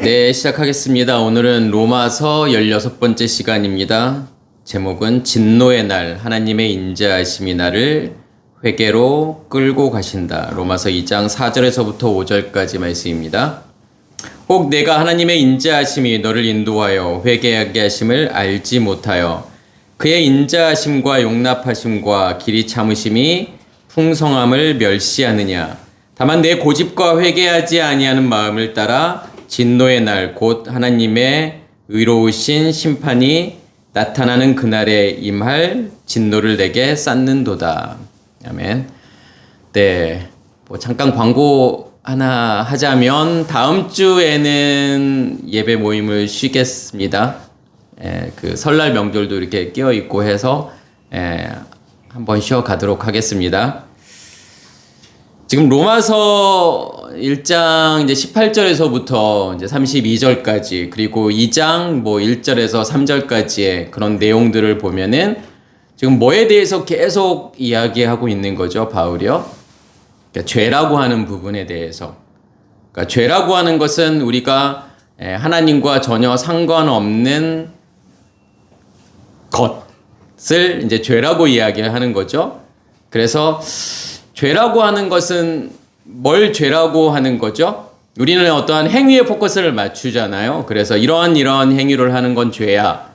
네, 시작하겠습니다. 오늘은 로마서 16번째 시간입니다. 제목은 진노의 날, 하나님의 인자하심이 나를 회개로 끌고 가신다. 로마서 2장 4절에서부터 5절까지 말씀입니다. 혹 내가 하나님의 인자하심이 너를 인도하여 회개하게 하심을 알지 못하여 그의 인자하심과 용납하심과 길이 참으심이 풍성함을 멸시하느냐. 다만 내 고집과 회개하지 아니하는 마음을 따라 진노의 날 곧 하나님의 의로우신 심판이 나타나는 그날에 임할 진노를 내게 쌓는도다. 아멘. 네, 잠깐 광고 하나 하자면 다음 주에는 예배 모임을 쉬겠습니다. 그 설날 명절도 이렇게 끼어 있고 해서 한번 쉬어 가도록 하겠습니다. 지금 로마서 1장 이제 18절에서부터 이제 32절까지 그리고 2장 1절에서 3절까지의 그런 내용들을 보면은 지금 뭐에 대해서 계속 이야기하고 있는 거죠, 바울이요? 그러니까 죄라고 하는 부분에 대해서. 그러니까 죄라고 하는 것은 우리가 하나님과 전혀 상관없는 것을 이제 죄라고 이야기하는 거죠. 그래서 죄라고 하는 것은 뭘 죄라고 하는 거죠? 우리는 어떠한 행위에 포커스를 맞추잖아요. 그래서 이런 행위를 하는 건 죄야.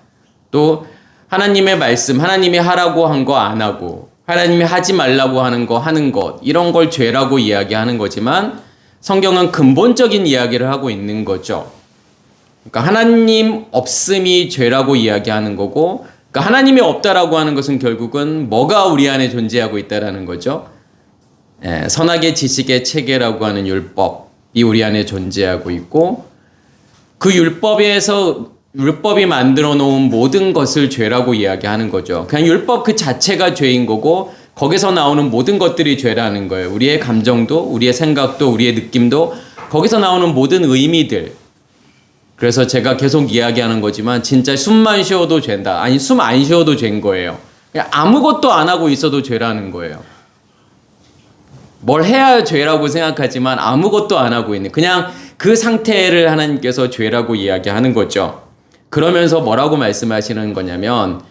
또 하나님의 말씀, 하나님이 하라고 한 거 안 하고 하나님이 하지 말라고 하는 거 하는 것, 이런 걸 죄라고 이야기하는 거지만 성경은 근본적인 이야기를 하고 있는 거죠. 그러니까 하나님 없음이 죄라고 이야기하는 거고, 그러니까 하나님이 없다라고 하는 것은 결국은 뭐가 우리 안에 존재하고 있다라는 거죠. 선악의 지식의 체계라고 하는 율법이 우리 안에 존재하고 있고, 그 율법이 만들어 놓은 모든 것을 죄라고 이야기하는 거죠. 그냥 율법 그 자체가 죄인 거고, 거기서 나오는 모든 것들이 죄라는 거예요. 우리의 감정도, 우리의 생각도, 우리의 느낌도, 거기서 나오는 모든 의미들. 그래서 제가 계속 이야기하는 거지만 진짜 숨만 쉬어도 죄다. 아니, 숨 안 쉬어도 죄인 거예요. 그냥 아무것도 안 하고 있어도 죄라는 거예요. 뭘 해야 죄라고 생각하지만 아무것도 안 하고 있는, 그냥 그 상태를 하나님께서 죄라고 이야기하는 거죠. 그러면서 뭐라고 말씀하시는 거냐면,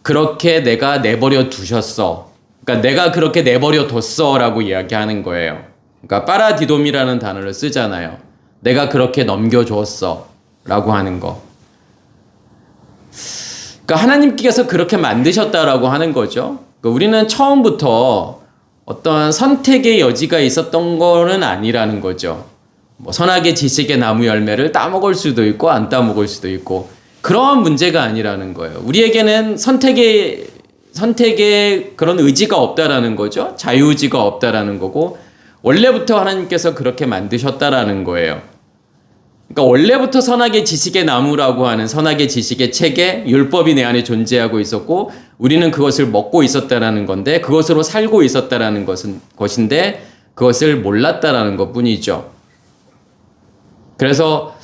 그렇게 내가 내버려 두셨어. 그러니까 내가 그렇게 내버려 뒀어 라고 이야기하는 거예요. 그러니까 파라디돔이라는 단어를 쓰잖아요. 내가 그렇게 넘겨줬어 라고 하는 거. 그러니까 하나님께서 그렇게 만드셨다라고 하는 거죠. 그러니까 우리는 처음부터 어떤 선택의 여지가 있었던 거는 아니라는 거죠. 선악의 지식의 나무 열매를 따먹을 수도 있고 안 따먹을 수도 있고, 그러한 문제가 아니라는 거예요. 우리에게는 선택의 그런 의지가 없다라는 거죠. 자유의지가 없다라는 거고, 원래부터 하나님께서 그렇게 만드셨다라는 거예요. 그러니까 원래부터 선악의 지식의 나무라고 하는 선악의 지식의 체계, 율법이 내 안에 존재하고 있었고, 우리는 그것을 먹고 있었다라는 건데, 그것으로 살고 있었다라는 것인데 그것을 몰랐다라는 것뿐이죠. 그래서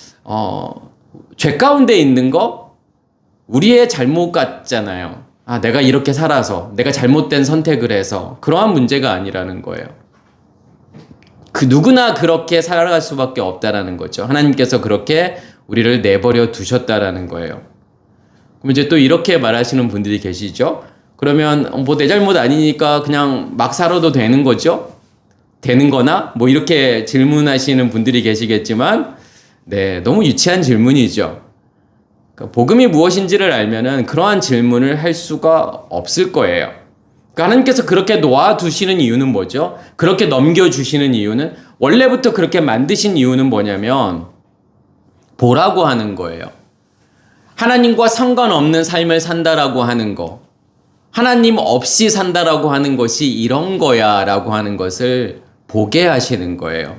죄 가운데 있는 거 우리의 잘못 같잖아요. 아, 내가 이렇게 살아서, 내가 잘못된 선택을 해서, 그러한 문제가 아니라는 거예요. 그 누구나 그렇게 살아갈 수밖에 없다라는 거죠. 하나님께서 그렇게 우리를 내버려 두셨다라는 거예요. 그럼 이제 또 이렇게 말하시는 분들이 계시죠. 그러면 내 잘못 아니니까 그냥 막 살아도 되는 거죠? 되는 거나? 이렇게 질문하시는 분들이 계시겠지만, 네, 너무 유치한 질문이죠. 그러니까 복음이 무엇인지를 알면은 그러한 질문을 할 수가 없을 거예요. 그러니까 하나님께서 그렇게 놓아두시는 이유는 뭐죠? 그렇게 넘겨주시는 이유는, 원래부터 그렇게 만드신 이유는 뭐냐면 보라고 하는 거예요. 하나님과 상관없는 삶을 산다라고 하는 거, 하나님 없이 산다라고 하는 것이 이런 거야 라고 하는 것을 보게 하시는 거예요.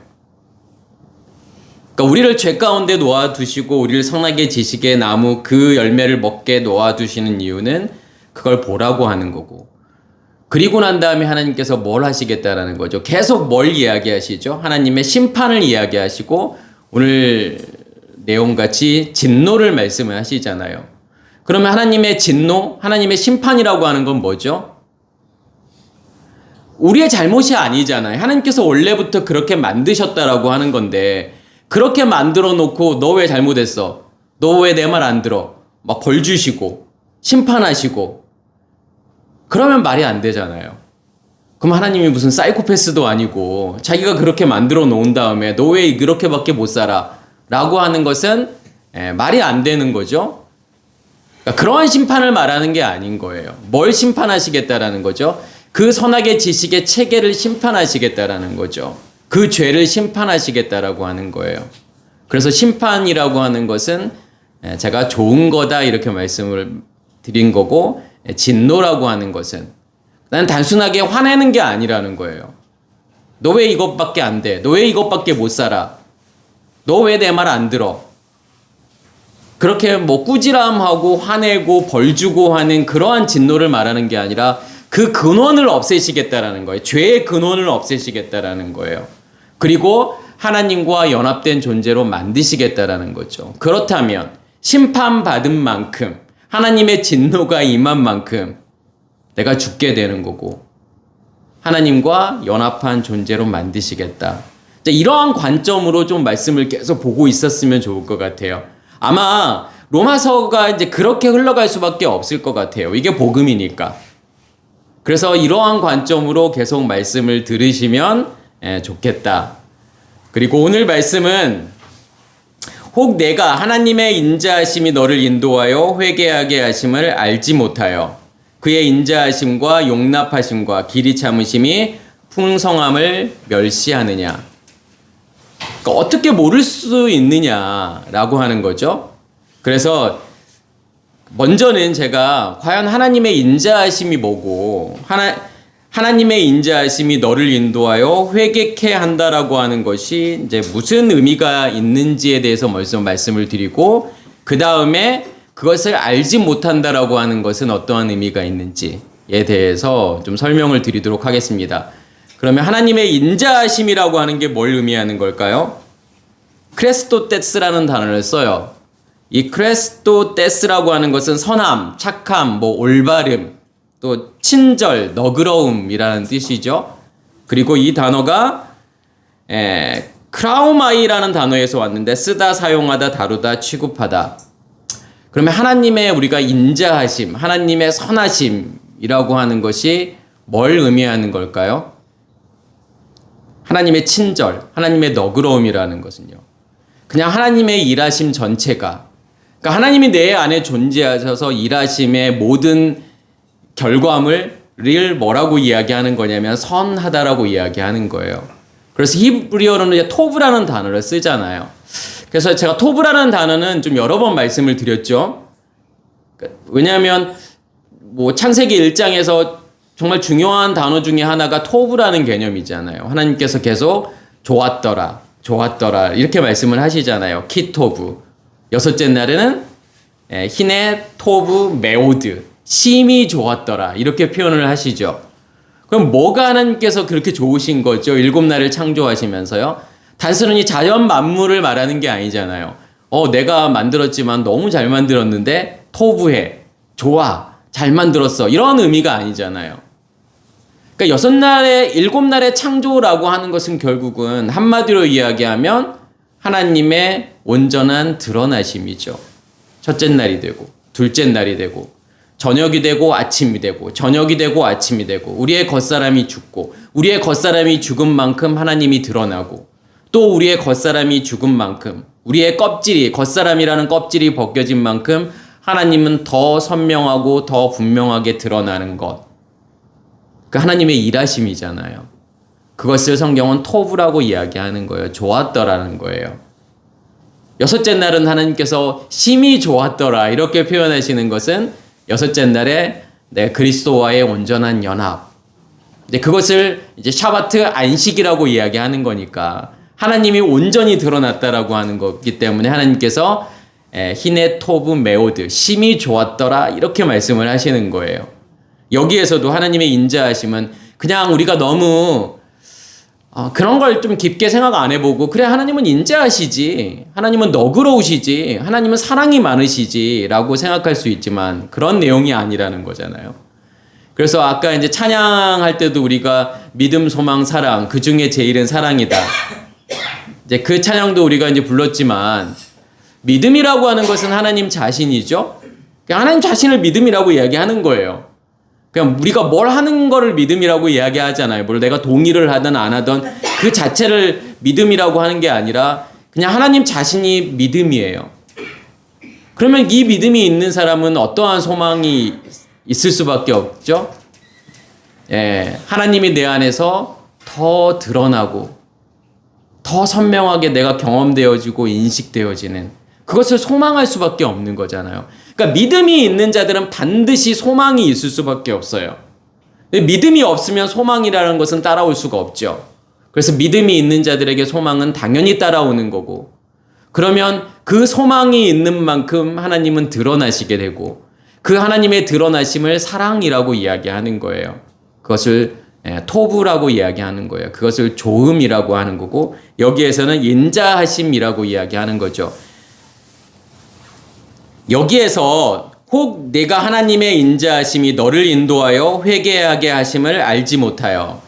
그러니까 우리를 죄 가운데 놓아두시고 우리를 선악의 지식의 나무 그 열매를 먹게 놓아두시는 이유는 그걸 보라고 하는 거고, 그리고 난 다음에 하나님께서 뭘 하시겠다라는 거죠. 계속 뭘 이야기하시죠? 하나님의 심판을 이야기하시고, 오늘 내용같이 진노를 말씀을 하시잖아요. 그러면 하나님의 진노, 하나님의 심판이라고 하는 건 뭐죠? 우리의 잘못이 아니잖아요. 하나님께서 원래부터 그렇게 만드셨다라고 하는 건데, 그렇게 만들어 놓고 너 왜 잘못했어? 너 왜 내 말 안 들어? 막 벌 주시고 심판하시고 그러면 말이 안 되잖아요. 그럼 하나님이 무슨 사이코패스도 아니고 자기가 그렇게 만들어 놓은 다음에 너 왜 그렇게밖에 못 살아? 라고 하는 것은 말이 안 되는 거죠. 그러니까 그러한 심판을 말하는 게 아닌 거예요. 뭘 심판하시겠다라는 거죠? 그 선악의 지식의 체계를 심판하시겠다라는 거죠. 그 죄를 심판하시겠다라고 하는 거예요. 그래서 심판이라고 하는 것은 제가 좋은 거다 이렇게 말씀을 드린 거고, 진노라고 하는 것은 난 단순하게 화내는 게 아니라는 거예요. 너 왜 이것밖에 안 돼? 너 왜 이것밖에 못 살아? 너 왜 내 말 안 들어? 그렇게 뭐 꾸지람하고 화내고 벌주고 하는 그러한 진노를 말하는 게 아니라 그 근원을 없애시겠다라는 거예요. 죄의 근원을 없애시겠다라는 거예요. 그리고 하나님과 연합된 존재로 만드시겠다라는 거죠. 그렇다면 심판받은 만큼 하나님의 진노가 임한 만큼 내가 죽게 되는 거고 하나님과 연합한 존재로 만드시겠다. 이러한 관점으로 좀 말씀을 계속 보고 있었으면 좋을 것 같아요. 아마 로마서가 이제 그렇게 흘러갈 수밖에 없을 것 같아요. 이게 복음이니까. 그래서 이러한 관점으로 계속 말씀을 들으시면 좋겠다. 그리고 오늘 말씀은 혹 내가 하나님의 인자하심이 너를 인도하여 회개하게 하심을 알지 못하여 그의 인자하심과 용납하심과 길이 참으심이 풍성함을 멸시하느냐. 그러니까 어떻게 모를 수 있느냐라고 하는 거죠. 그래서 먼저는 제가 과연 하나님의 인자하심이 뭐고 하나님의 인자하심이 너를 인도하여 회개케 한다라고 하는 것이 이제 무슨 의미가 있는지에 대해서 먼저 말씀을 드리고 그 다음에 그것을 알지 못한다라고 하는 것은 어떠한 의미가 있는지에 대해서 좀 설명을 드리도록 하겠습니다. 그러면 하나님의 인자하심이라고 하는 게 뭘 의미하는 걸까요? 크레스토테스라는 단어를 써요. 이 크레스토테스라고 하는 것은 선함, 착함, 뭐 올바름, 또 친절, 너그러움이라는 뜻이죠. 그리고 이 단어가 크라우마이라는 단어에서 왔는데 쓰다, 사용하다, 다루다, 취급하다. 그러면 하나님의 우리가 인자하심, 하나님의 선하심이라고 하는 것이 뭘 의미하는 걸까요? 하나님의 친절, 하나님의 너그러움이라는 것은요. 그냥 하나님의 일하심 전체가, 그러니까 하나님이 내 안에 존재하셔서 일하심의 모든 결과물을 뭐라고 이야기하는 거냐면 선하다라고 이야기하는 거예요. 그래서 히브리어로는 이제 토브라는 단어를 쓰잖아요. 그래서 제가 토브라는 단어는 좀 여러 번 말씀을 드렸죠. 왜냐하면 뭐 창세기 1장에서 정말 중요한 단어 중에 하나가 토브라는 개념이잖아요. 하나님께서 계속 좋았더라, 좋았더라 이렇게 말씀을 하시잖아요. 키토브. 여섯째 날에는 히네 토브 메오드, 심히 좋았더라 이렇게 표현을 하시죠. 그럼 뭐가 하나님께서 그렇게 좋으신 거죠? 일곱 날을 창조하시면서요. 단순히 자연 만물을 말하는 게 아니잖아요. 내가 만들었지만 너무 잘 만들었는데 토부해, 좋아, 잘 만들었어 이런 의미가 아니잖아요. 그러니까 일곱 날의 창조라고 하는 것은 결국은 한마디로 이야기하면 하나님의 온전한 드러나심이죠. 첫째 날이 되고 둘째 날이 되고 저녁이 되고 아침이 되고 저녁이 되고 아침이 되고 우리의 겉사람이 죽고 우리의 겉사람이 죽은 만큼 하나님이 드러나고 또 우리의 겉사람이 죽은 만큼 우리의 껍질이 겉사람이라는 껍질이 벗겨진 만큼 하나님은 더 선명하고 더 분명하게 드러나는 것. 그 하나님의 일하심이잖아요. 그것을 성경은 토브라고 이야기하는 거예요. 좋았더라는 거예요. 여섯째 날은 하나님께서 심히 좋았더라 이렇게 표현하시는 것은 여섯째 날에 그리스도와의 온전한 연합. 그것을 이제 샤바트 안식이라고 이야기하는 거니까 하나님이 온전히 드러났다라고 하는 거기 때문에 하나님께서 히네 토브 메오드 심히 좋았더라 이렇게 말씀을 하시는 거예요. 여기에서도 하나님의 인자하심은 그냥 우리가 너무 그런 걸 좀 깊게 생각 안 해보고 그래 하나님은 인자하시지 하나님은 너그러우시지 하나님은 사랑이 많으시지 라고 생각할 수 있지만 그런 내용이 아니라는 거잖아요. 그래서 아까 이제 찬양할 때도 우리가 믿음, 소망, 사랑 그 중에 제일은 사랑이다. 이제 그 찬양도 우리가 이제 불렀지만 믿음이라고 하는 것은 하나님 자신이죠. 그냥 하나님 자신을 믿음이라고 이야기하는 거예요. 그냥 우리가 뭘 하는 거를 믿음이라고 이야기하잖아요. 뭘 내가 동의를 하든 안 하든 그 자체를 믿음이라고 하는 게 아니라 그냥 하나님 자신이 믿음이에요. 그러면 이 믿음이 있는 사람은 어떠한 소망이 있을 수밖에 없죠? 예, 하나님이 내 안에서 더 드러나고 더 선명하게 내가 경험되어지고 인식되어지는 그것을 소망할 수밖에 없는 거잖아요. 그러니까 믿음이 있는 자들은 반드시 소망이 있을 수밖에 없어요. 믿음이 없으면 소망이라는 것은 따라올 수가 없죠. 그래서 믿음이 있는 자들에게 소망은 당연히 따라오는 거고, 그러면 그 소망이 있는 만큼 하나님은 드러나시게 되고, 그 하나님의 드러나심을 사랑이라고 이야기하는 거예요. 그것을 토부라고 이야기하는 거예요. 그것을 조음이라고 하는 거고, 여기에서는 인자하심이라고 이야기하는 거죠. 여기에서 혹 내가 하나님의 인자하심이 너를 인도하여 회개하게 하심을 알지 못하여,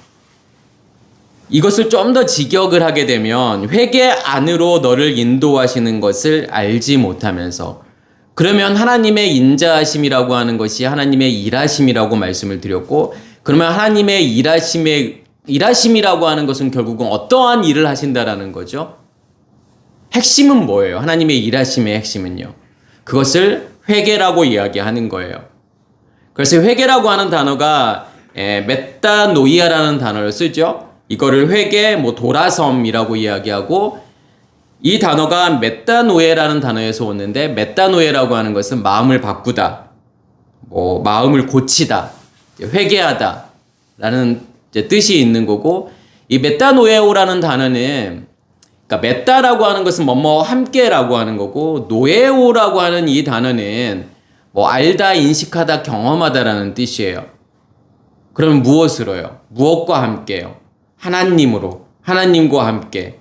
이것을 좀 더 직역을 하게 되면 회개 안으로 너를 인도하시는 것을 알지 못하면서, 그러면 하나님의 인자하심이라고 하는 것이 하나님의 일하심이라고 말씀을 드렸고, 그러면 하나님의 일하심이라고 하는 것은 결국은 어떠한 일을 하신다라는 거죠? 핵심은 뭐예요? 하나님의 일하심의 핵심은요. 그것을 회개라고 이야기하는 거예요. 그래서 회개라고 하는 단어가 메타노이아라는 단어를 쓰죠. 이거를 회개, 돌아섬이라고 이야기하고, 이 단어가 메타노에라는 단어에서 오는데, 메타노에라고 하는 것은 마음을 바꾸다, 마음을 고치다, 회개하다 라는 뜻이 있는 거고, 이 메타노에오라는 단어는, 그러니까 메타라고 하는 것은 함께라고 하는 거고, 노에오라고 하는 이 단어는 알다, 인식하다, 경험하다라는 뜻이에요. 그럼 무엇으로요? 무엇과 함께요? 하나님으로, 하나님과 함께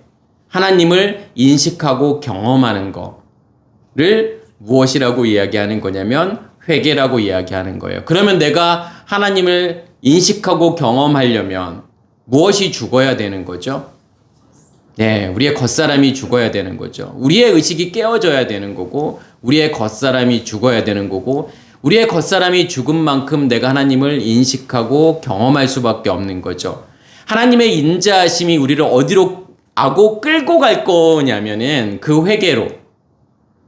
하나님을 인식하고 경험하는 거를 무엇이라고 이야기하는 거냐면 회개라고 이야기하는 거예요. 그러면 내가 하나님을 인식하고 경험하려면 무엇이 죽어야 되는 거죠? 네, 우리의 겉사람이 죽어야 되는 거죠. 우리의 의식이 깨어져야 되는 거고, 우리의 겉사람이 죽어야 되는 거고, 우리의 겉사람이 죽은 만큼 내가 하나님을 인식하고 경험할 수밖에 없는 거죠. 하나님의 인자하심이 우리를 어디로 끌고 갈 거냐면은 그 회개로.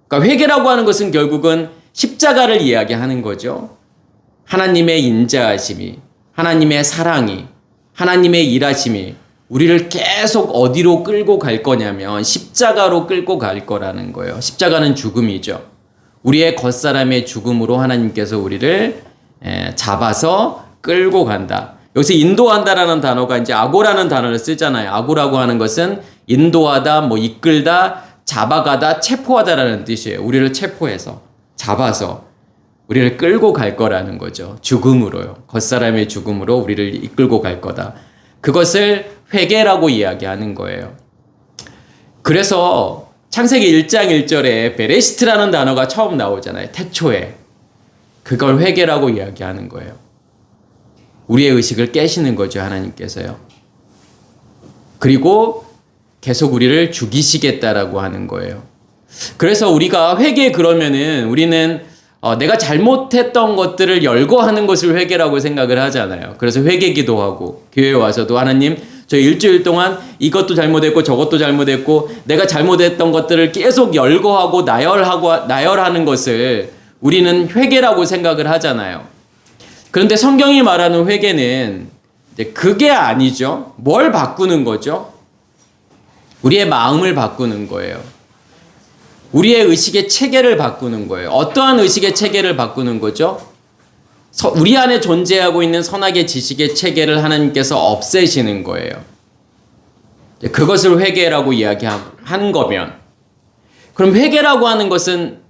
그러니까 회개라고 하는 것은 결국은 십자가를 이야기하는 거죠. 하나님의 인자하심이, 하나님의 사랑이, 하나님의 일하심이 우리를 계속 어디로 끌고 갈 거냐면 십자가로 끌고 갈 거라는 거예요. 십자가는 죽음이죠. 우리의 겉사람의 죽음으로 하나님께서 우리를 잡아서 끌고 간다. 여기서 인도한다라는 단어가 이제 아고라는 단어를 쓰잖아요. 아고라고 하는 것은 인도하다, 이끌다, 잡아가다, 체포하다라는 뜻이에요. 우리를 체포해서, 잡아서 우리를 끌고 갈 거라는 거죠. 죽음으로요. 겉사람의 죽음으로 우리를 이끌고 갈 거다. 그것을 회개라고 이야기하는 거예요. 그래서 창세기 1장 1절에 베레시트라는 단어가 처음 나오잖아요. 태초에. 그걸 회개라고 이야기하는 거예요. 우리의 의식을 깨시는 거죠, 하나님께서요. 그리고 계속 우리를 죽이시겠다라고 하는 거예요. 그래서 우리가 회개 그러면은 우리는 내가 잘못했던 것들을 열거하는 것을 회개라고 생각을 하잖아요. 그래서 회개 기도하고 교회에 와서도 하나님, 저 일주일 동안 이것도 잘못했고 저것도 잘못했고 내가 잘못했던 것들을 계속 열거하고 나열하는 것을 우리는 회개라고 생각을 하잖아요. 그런데 성경이 말하는 회개는 그게 아니죠. 뭘 바꾸는 거죠? 우리의 마음을 바꾸는 거예요. 우리의 의식의 체계를 바꾸는 거예요. 어떠한 의식의 체계를 바꾸는 거죠? 우리 안에 존재하고 있는 선악의 지식의 체계를 하나님께서 없애시는 거예요. 그것을 회개라고 이야기한 거면, 그럼 회개라고 하는 것은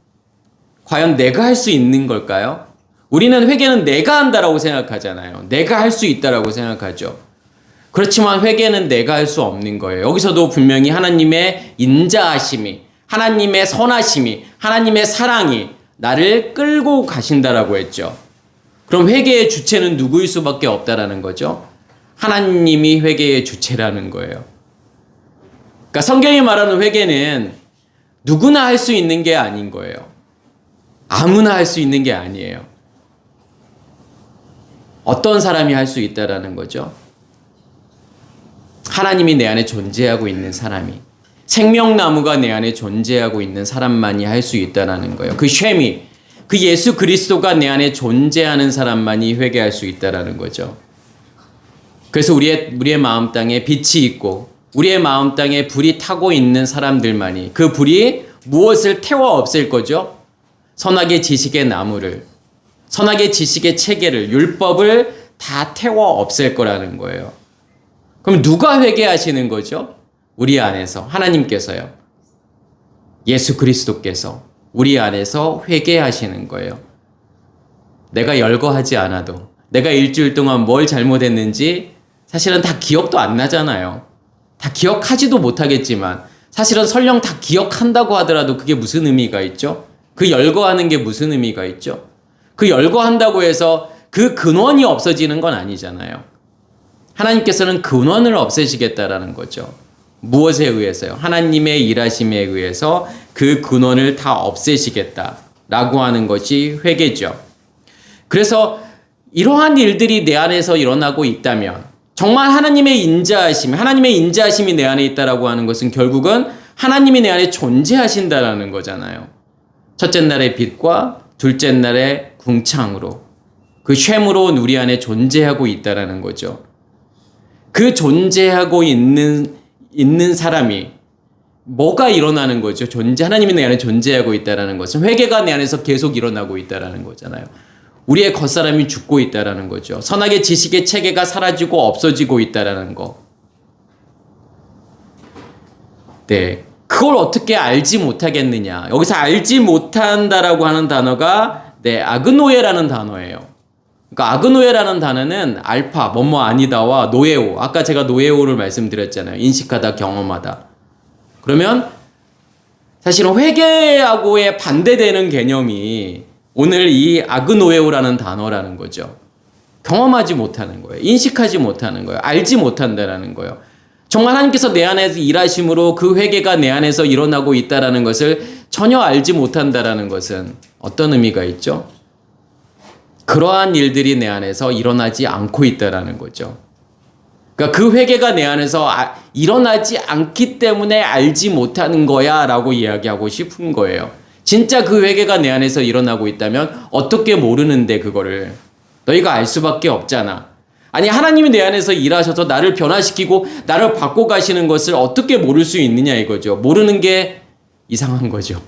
과연 내가 할 수 있는 걸까요? 우리는 회개는 내가 한다라고 생각하잖아요. 내가 할 수 있다라고 생각하죠. 그렇지만 회개는 내가 할 수 없는 거예요. 여기서도 분명히 하나님의 인자하심이, 하나님의 선하심이, 하나님의 사랑이 나를 끌고 가신다라고 했죠. 그럼 회개의 주체는 누구일 수밖에 없다라는 거죠? 하나님이 회개의 주체라는 거예요. 그러니까 성경이 말하는 회개는 누구나 할 수 있는 게 아닌 거예요. 아무나 할 수 있는 게 아니에요. 어떤 사람이 할 수 있다라는 거죠? 하나님이 내 안에 존재하고 있는 사람이, 생명나무가 내 안에 존재하고 있는 사람만이 할 수 있다라는 거예요. 그 쉐미, 그 예수 그리스도가 내 안에 존재하는 사람만이 회개할 수 있다라는 거죠. 그래서 우리의 마음 땅에 빛이 있고 우리의 마음 땅에 불이 타고 있는 사람들만이, 그 불이 무엇을 태워 없앨 거죠? 선악의 지식의 나무를, 선악의 지식의 체계를, 율법을 다 태워 없앨 거라는 거예요. 그럼 누가 회개하시는 거죠? 우리 안에서, 하나님께서요. 예수 그리스도께서 우리 안에서 회개하시는 거예요. 내가 열거하지 않아도, 내가 일주일 동안 뭘 잘못했는지 사실은 다 기억도 안 나잖아요. 다 기억하지도 못하겠지만 사실은 설령 다 기억한다고 하더라도 그게 무슨 의미가 있죠? 그 열거하는 게 무슨 의미가 있죠? 그 열거한다고 해서 그 근원이 없어지는 건 아니잖아요. 하나님께서는 근원을 없애시겠다라는 거죠. 무엇에 의해서요? 하나님의 일하심에 의해서 그 근원을 다 없애시겠다라고 하는 것이 회개죠. 그래서 이러한 일들이 내 안에서 일어나고 있다면, 정말 하나님의 인자하심이 내 안에 있다라고 하는 것은 결국은 하나님이 내 안에 존재하신다라는 거잖아요. 첫째 날의 빛과 둘째 날의 궁창으로, 그 쉐므로 우리 안에 존재하고 있다라는 거죠. 그 존재하고 있는 사람이 뭐가 일어나는 거죠? 하나님이 내 안에 존재하고 있다라는 것은 회개가 내 안에서 계속 일어나고 있다라는 거잖아요. 우리의 겉사람이 죽고 있다라는 거죠. 선악의 지식의 체계가 사라지고 없어지고 있다라는 거. 네. 그걸 어떻게 알지 못하겠느냐. 여기서 알지 못한다라고 하는 단어가 아그노에라는 단어예요. 그러니까 아그노에라는 단어는 알파, 뭐뭐 아니다와 노에오. 아까 제가 노에오를 말씀드렸잖아요. 인식하다, 경험하다. 그러면 사실은 회개하고의 반대되는 개념이 오늘 이 아그노에오라는 단어라는 거죠. 경험하지 못하는 거예요. 인식하지 못하는 거예요. 알지 못한다라는 거예요. 정말 하나님께서 내 안에서 일하심으로 그 회개가 내 안에서 일어나고 있다라는 것을 전혀 알지 못한다라는 것은 어떤 의미가 있죠? 그러한 일들이 내 안에서 일어나지 않고 있다라는 거죠. 그러니까 그 회개가 내 안에서 일어나지 않기 때문에 알지 못하는 거야 라고 이야기하고 싶은 거예요. 진짜 그 회개가 내 안에서 일어나고 있다면 어떻게 모르는데 그거를 너희가 알 수밖에 없잖아. 아니, 하나님이 내 안에서 일하셔서 나를 변화시키고 나를 바꿔 가시는 것을 어떻게 모를 수 있느냐 이거죠. 모르는 게 이상한 거죠.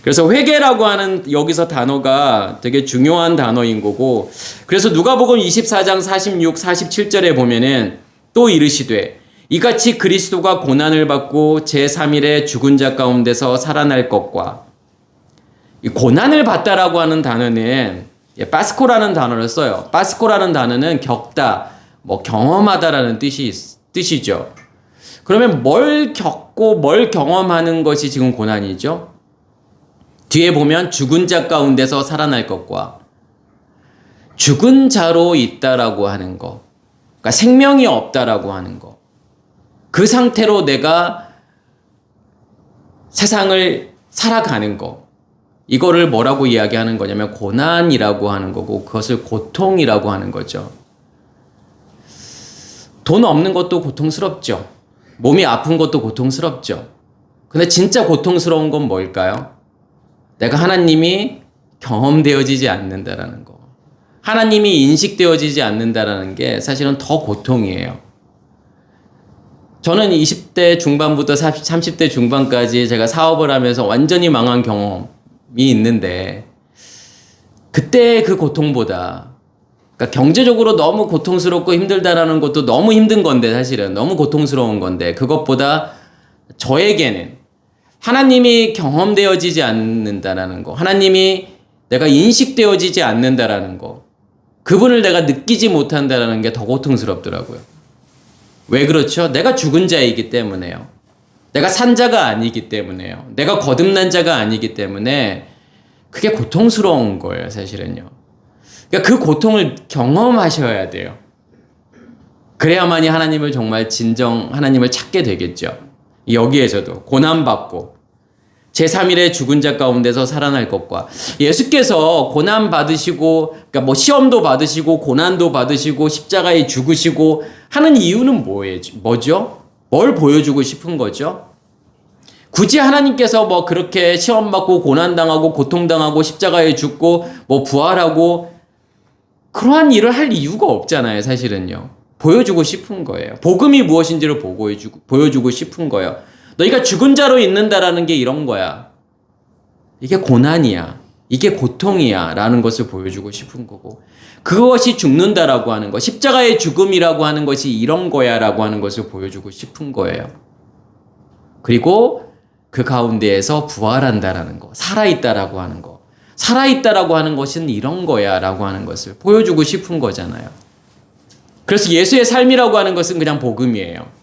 그래서 회개라고 하는 여기서 단어가 되게 중요한 단어인 거고, 그래서 누가복음 24장 46, 47절에 보면은 또 이르시되 이같이 그리스도가 고난을 받고 제3일에 죽은 자 가운데서 살아날 것과, 이 고난을 받다라고 하는 단어는 빠스코라는 단어를 써요. 빠스코라는 단어는 겪다, 경험하다라는 뜻이죠. 그러면 뭘 겪고 뭘 경험하는 것이 지금 고난이죠? 뒤에 보면 죽은 자 가운데서 살아날 것과, 죽은 자로 있다라고 하는 것, 그러니까 생명이 없다라고 하는 것, 그 상태로 내가 세상을 살아가는 것, 이거를 뭐라고 이야기하는 거냐면 고난이라고 하는 거고, 그것을 고통이라고 하는 거죠. 돈 없는 것도 고통스럽죠. 몸이 아픈 것도 고통스럽죠. 근데 진짜 고통스러운 건 뭘까요? 내가 하나님이 경험되어지지 않는다라는 거. 하나님이 인식되어지지 않는다라는 게 사실은 더 고통이에요. 저는 20대 중반부터 30대 중반까지 제가 사업을 하면서 완전히 망한 경험이 있는데, 그때의 그 고통보다, 그러니까 경제적으로 너무 고통스럽고 힘들다라는 것도 너무 힘든 건데, 사실은 너무 고통스러운 건데, 그것보다 저에게는 하나님이 경험되어지지 않는다라는 거, 하나님이 내가 인식되어지지 않는다라는 거, 그분을 내가 느끼지 못한다라는 게 더 고통스럽더라고요. 왜 그렇죠? 내가 죽은 자이기 때문에요. 내가 산 자가 아니기 때문에요. 내가 거듭난 자가 아니기 때문에 그게 고통스러운 거예요, 사실은요. 그러니까 그 고통을 경험하셔야 돼요. 그래야만이 하나님을 정말 진정 하나님을 찾게 되겠죠. 여기에서도 고난받고 제3일에 죽은 자 가운데서 살아날 것과 예수께서 고난 받으시고 그러니까 뭐 시험도 받으시고 고난도 받으시고 십자가에 죽으시고 하는 이유는 뭐죠? 뭘 보여주고 싶은 거죠? 굳이 하나님께서 뭐 그렇게 시험 받고 고난 당하고 고통 당하고 십자가에 죽고 뭐 부활하고 그러한 일을 할 이유가 없잖아요, 사실은요. 보여주고 싶은 거예요. 복음이 무엇인지를 보여주고 싶은 거예요. 너희가 죽은 자로 있는다라는 게 이런 거야. 이게 고난이야. 이게 고통이야. 라는 것을 보여주고 싶은 거고. 그것이 죽는다라고 하는 것, 십자가의 죽음이라고 하는 것이 이런 거야. 라고 하는 것을 보여주고 싶은 거예요. 그리고 그 가운데에서 부활한다라는 거, 살아있다라고 하는 거. 살아있다라고 하는 것은 이런 거야. 라고 하는 것을 보여주고 싶은 거잖아요. 그래서 예수의 삶이라고 하는 것은 그냥 복음이에요.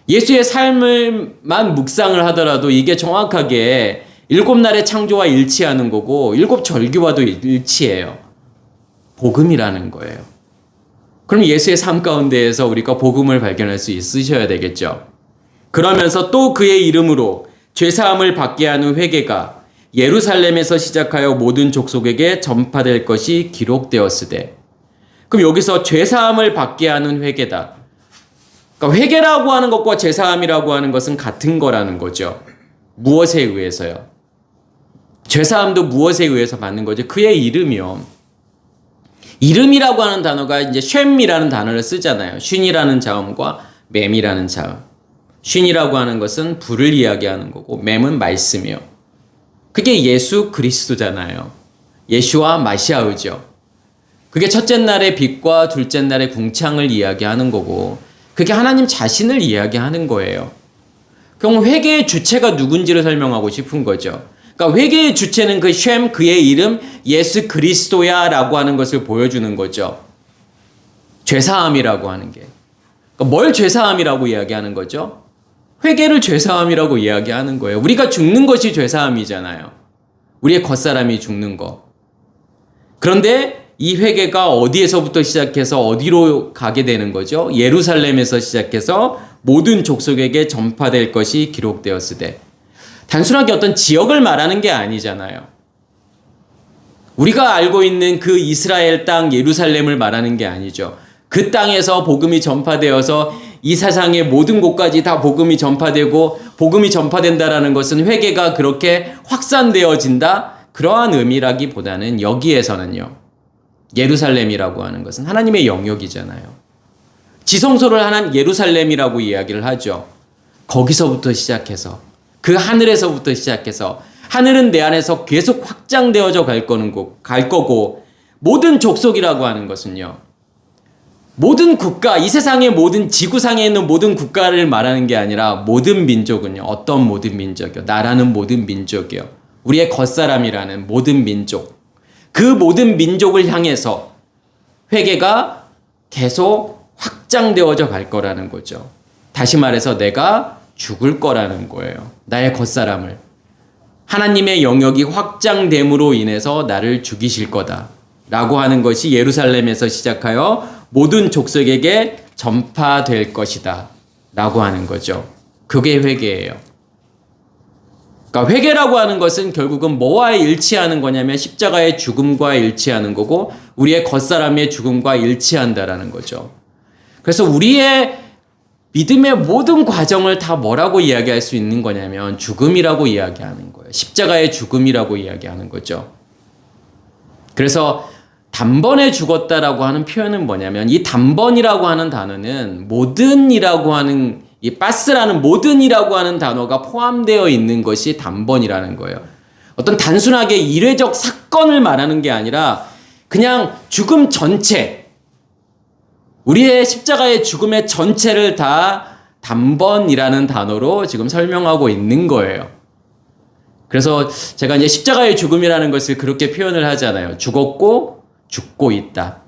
예수의 삶을만 묵상을 하더라도 이게 정확하게 7날의 창조와 일치하는 거고 7 절기와도 일치해요. 복음이라는 거예요. 그럼 예수의 삶 가운데에서 우리가 복음을 발견할 수 있으셔야 되겠죠. 그러면서 또 그의 이름으로 죄사함을 받게 하는 회개가 예루살렘에서 시작하여 모든 족속에게 전파될 것이 기록되었으되, 그럼 여기서 죄사함을 받게 하는 회개다. 그러니까 회개라고 하는 것과 죄사함이라고 하는 것은 같은 거라는 거죠. 무엇에 의해서요? 죄사함도 무엇에 의해서 받는 거죠? 그의 이름이요. 이름이라고 하는 단어가 이제 쉔이라는 단어를 쓰잖아요. 쉰이라는 자음과 맴이라는 자음. 쉰이라고 하는 것은 불을 이야기하는 거고 맴은 말씀이요. 그게 예수 그리스도잖아요. 예슈와 마시아흐죠. 그게 첫째 날의 빛과 둘째 날의 궁창을 이야기하는 거고 그게 하나님 자신을 이야기하는 거예요. 그럼 회개의 주체가 누군지를 설명하고 싶은 거죠. 그러니까 회개의 주체는 그 쉔, 그의 이름 예수 그리스도야 라고 하는 것을 보여주는 거죠. 죄사함이라고 하는 게. 그러니까 뭘 죄사함이라고 이야기하는 거죠? 회개를 죄사함이라고 이야기하는 거예요. 우리가 죽는 것이 죄사함이잖아요. 우리의 겉사람이 죽는 거. 그런데 이 회개가 어디에서부터 시작해서 어디로 가게 되는 거죠? 예루살렘에서 시작해서 모든 족속에게 전파될 것이 기록되었으되, 단순하게 어떤 지역을 말하는 게 아니잖아요. 우리가 알고 있는 그 이스라엘 땅 예루살렘을 말하는 게 아니죠. 그 땅에서 복음이 전파되어서 이 세상의 모든 곳까지 다 복음이 전파되고 복음이 전파된다라는 것은 회개가 그렇게 확산되어진다? 그러한 의미라기보다는 여기에서는요. 예루살렘이라고 하는 것은 하나님의 영역이잖아요. 지성소를 하는 예루살렘이라고 이야기를 하죠. 거기서부터 시작해서 그 하늘에서부터 시작해서 하늘은 내 안에서 계속 확장되어져 갈 거고 모든 족속이라고 하는 것은요. 모든 국가, 이 세상의 모든 지구상에 있는 모든 국가를 말하는 게 아니라 모든 민족은요. 어떤 모든 민족이요? 나라는 모든 민족이요. 우리의 겉사람이라는 모든 민족. 그 모든 민족을 향해서 회개가 계속 확장되어져 갈 거라는 거죠. 다시 말해서 내가 죽을 거라는 거예요. 나의 겉사람을. 하나님의 영역이 확장됨으로 인해서 나를 죽이실 거다. 라고 하는 것이 예루살렘에서 시작하여 모든 족속에게 전파될 것이다. 라고 하는 거죠. 그게 회개예요. 그러니까 회개라고 하는 것은 결국은 뭐와 일치하는 거냐면 십자가의 죽음과 일치하는 거고 우리의 겉사람의 죽음과 일치한다라는 거죠. 그래서 우리의 믿음의 모든 과정을 다 뭐라고 이야기할 수 있는 거냐면 죽음이라고 이야기하는 거예요. 십자가의 죽음이라고 이야기하는 거죠. 그래서 단번에 죽었다라고 하는 표현은 뭐냐면 이 단번이라고 하는 단어는 모든이라고 하는 이 빠스라는 모든이라고 하는 단어가 포함되어 있는 것이 단번이라는 거예요. 어떤 단순하게 일회적 사건을 말하는 게 아니라 그냥 죽음 전체, 우리의 십자가의 죽음의 전체를 다 단번이라는 단어로 지금 설명하고 있는 거예요. 그래서 제가 이제 십자가의 죽음이라는 것을 그렇게 표현을 하잖아요. 죽었고 죽고 있다.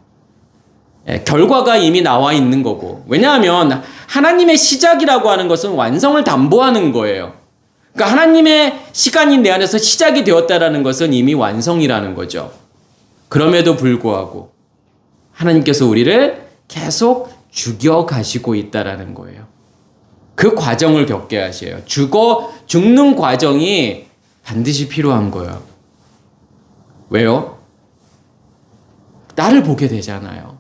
결과가 이미 나와 있는 거고. 왜냐하면 하나님의 시작이라고 하는 것은 완성을 담보하는 거예요. 그러니까 하나님의 시간이 내 안에서 시작이 되었다라는 것은 이미 완성이라는 거죠. 그럼에도 불구하고 하나님께서 우리를 계속 죽여가시고 있다라는 거예요. 그 과정을 겪게 하셔요. 죽는 과정이 반드시 필요한 거예요. 왜요? 나를 보게 되잖아요.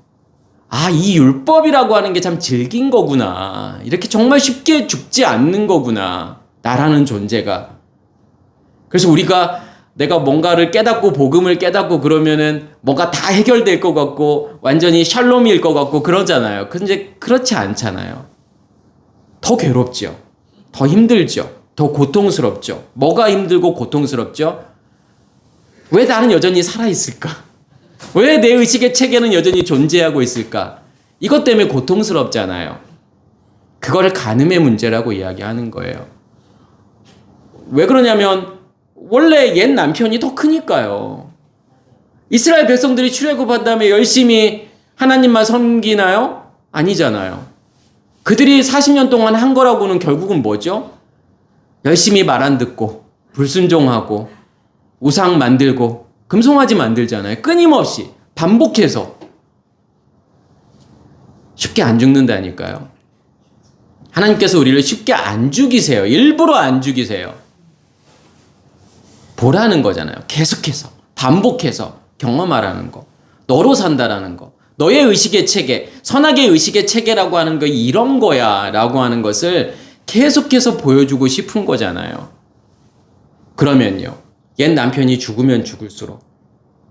아, 이 율법이라고 하는 게 참 질긴 거구나. 이렇게 정말 쉽게 죽지 않는 거구나. 나라는 존재가. 그래서 내가 뭔가를 깨닫고 복음을 깨닫고 그러면은 뭔가 다 해결될 것 같고 완전히 샬롬일 것 같고 그러잖아요. 근데 그렇지 않잖아요. 더 괴롭죠. 더 힘들죠. 더 고통스럽죠. 뭐가 힘들고 고통스럽죠? 왜 나는 여전히 살아있을까? 왜 내 의식의 체계는 여전히 존재하고 있을까? 이것 때문에 고통스럽잖아요. 그거를 간음의 문제라고 이야기하는 거예요. 왜 그러냐면 원래 옛 남편이 더 크니까요. 이스라엘 백성들이 출애굽한 다음에 열심히 하나님만 섬기나요? 아니잖아요. 그들이 40년 동안 한 거라고는 결국은 뭐죠? 열심히 말 안 듣고 불순종하고 우상 만들고 금송아지 만들잖아요. 끊임없이 반복해서 쉽게 안 죽는다니까요. 하나님께서 우리를 쉽게 안 죽이세요. 일부러 안 죽이세요. 보라는 거잖아요. 계속해서 반복해서 경험하라는 거. 너로 산다라는 거. 너의 의식의 체계, 선악의 의식의 체계라고 하는 거 이런 거야 라고 하는 것을 계속해서 보여주고 싶은 거잖아요. 그러면요. 옛 남편이 죽으면 죽을수록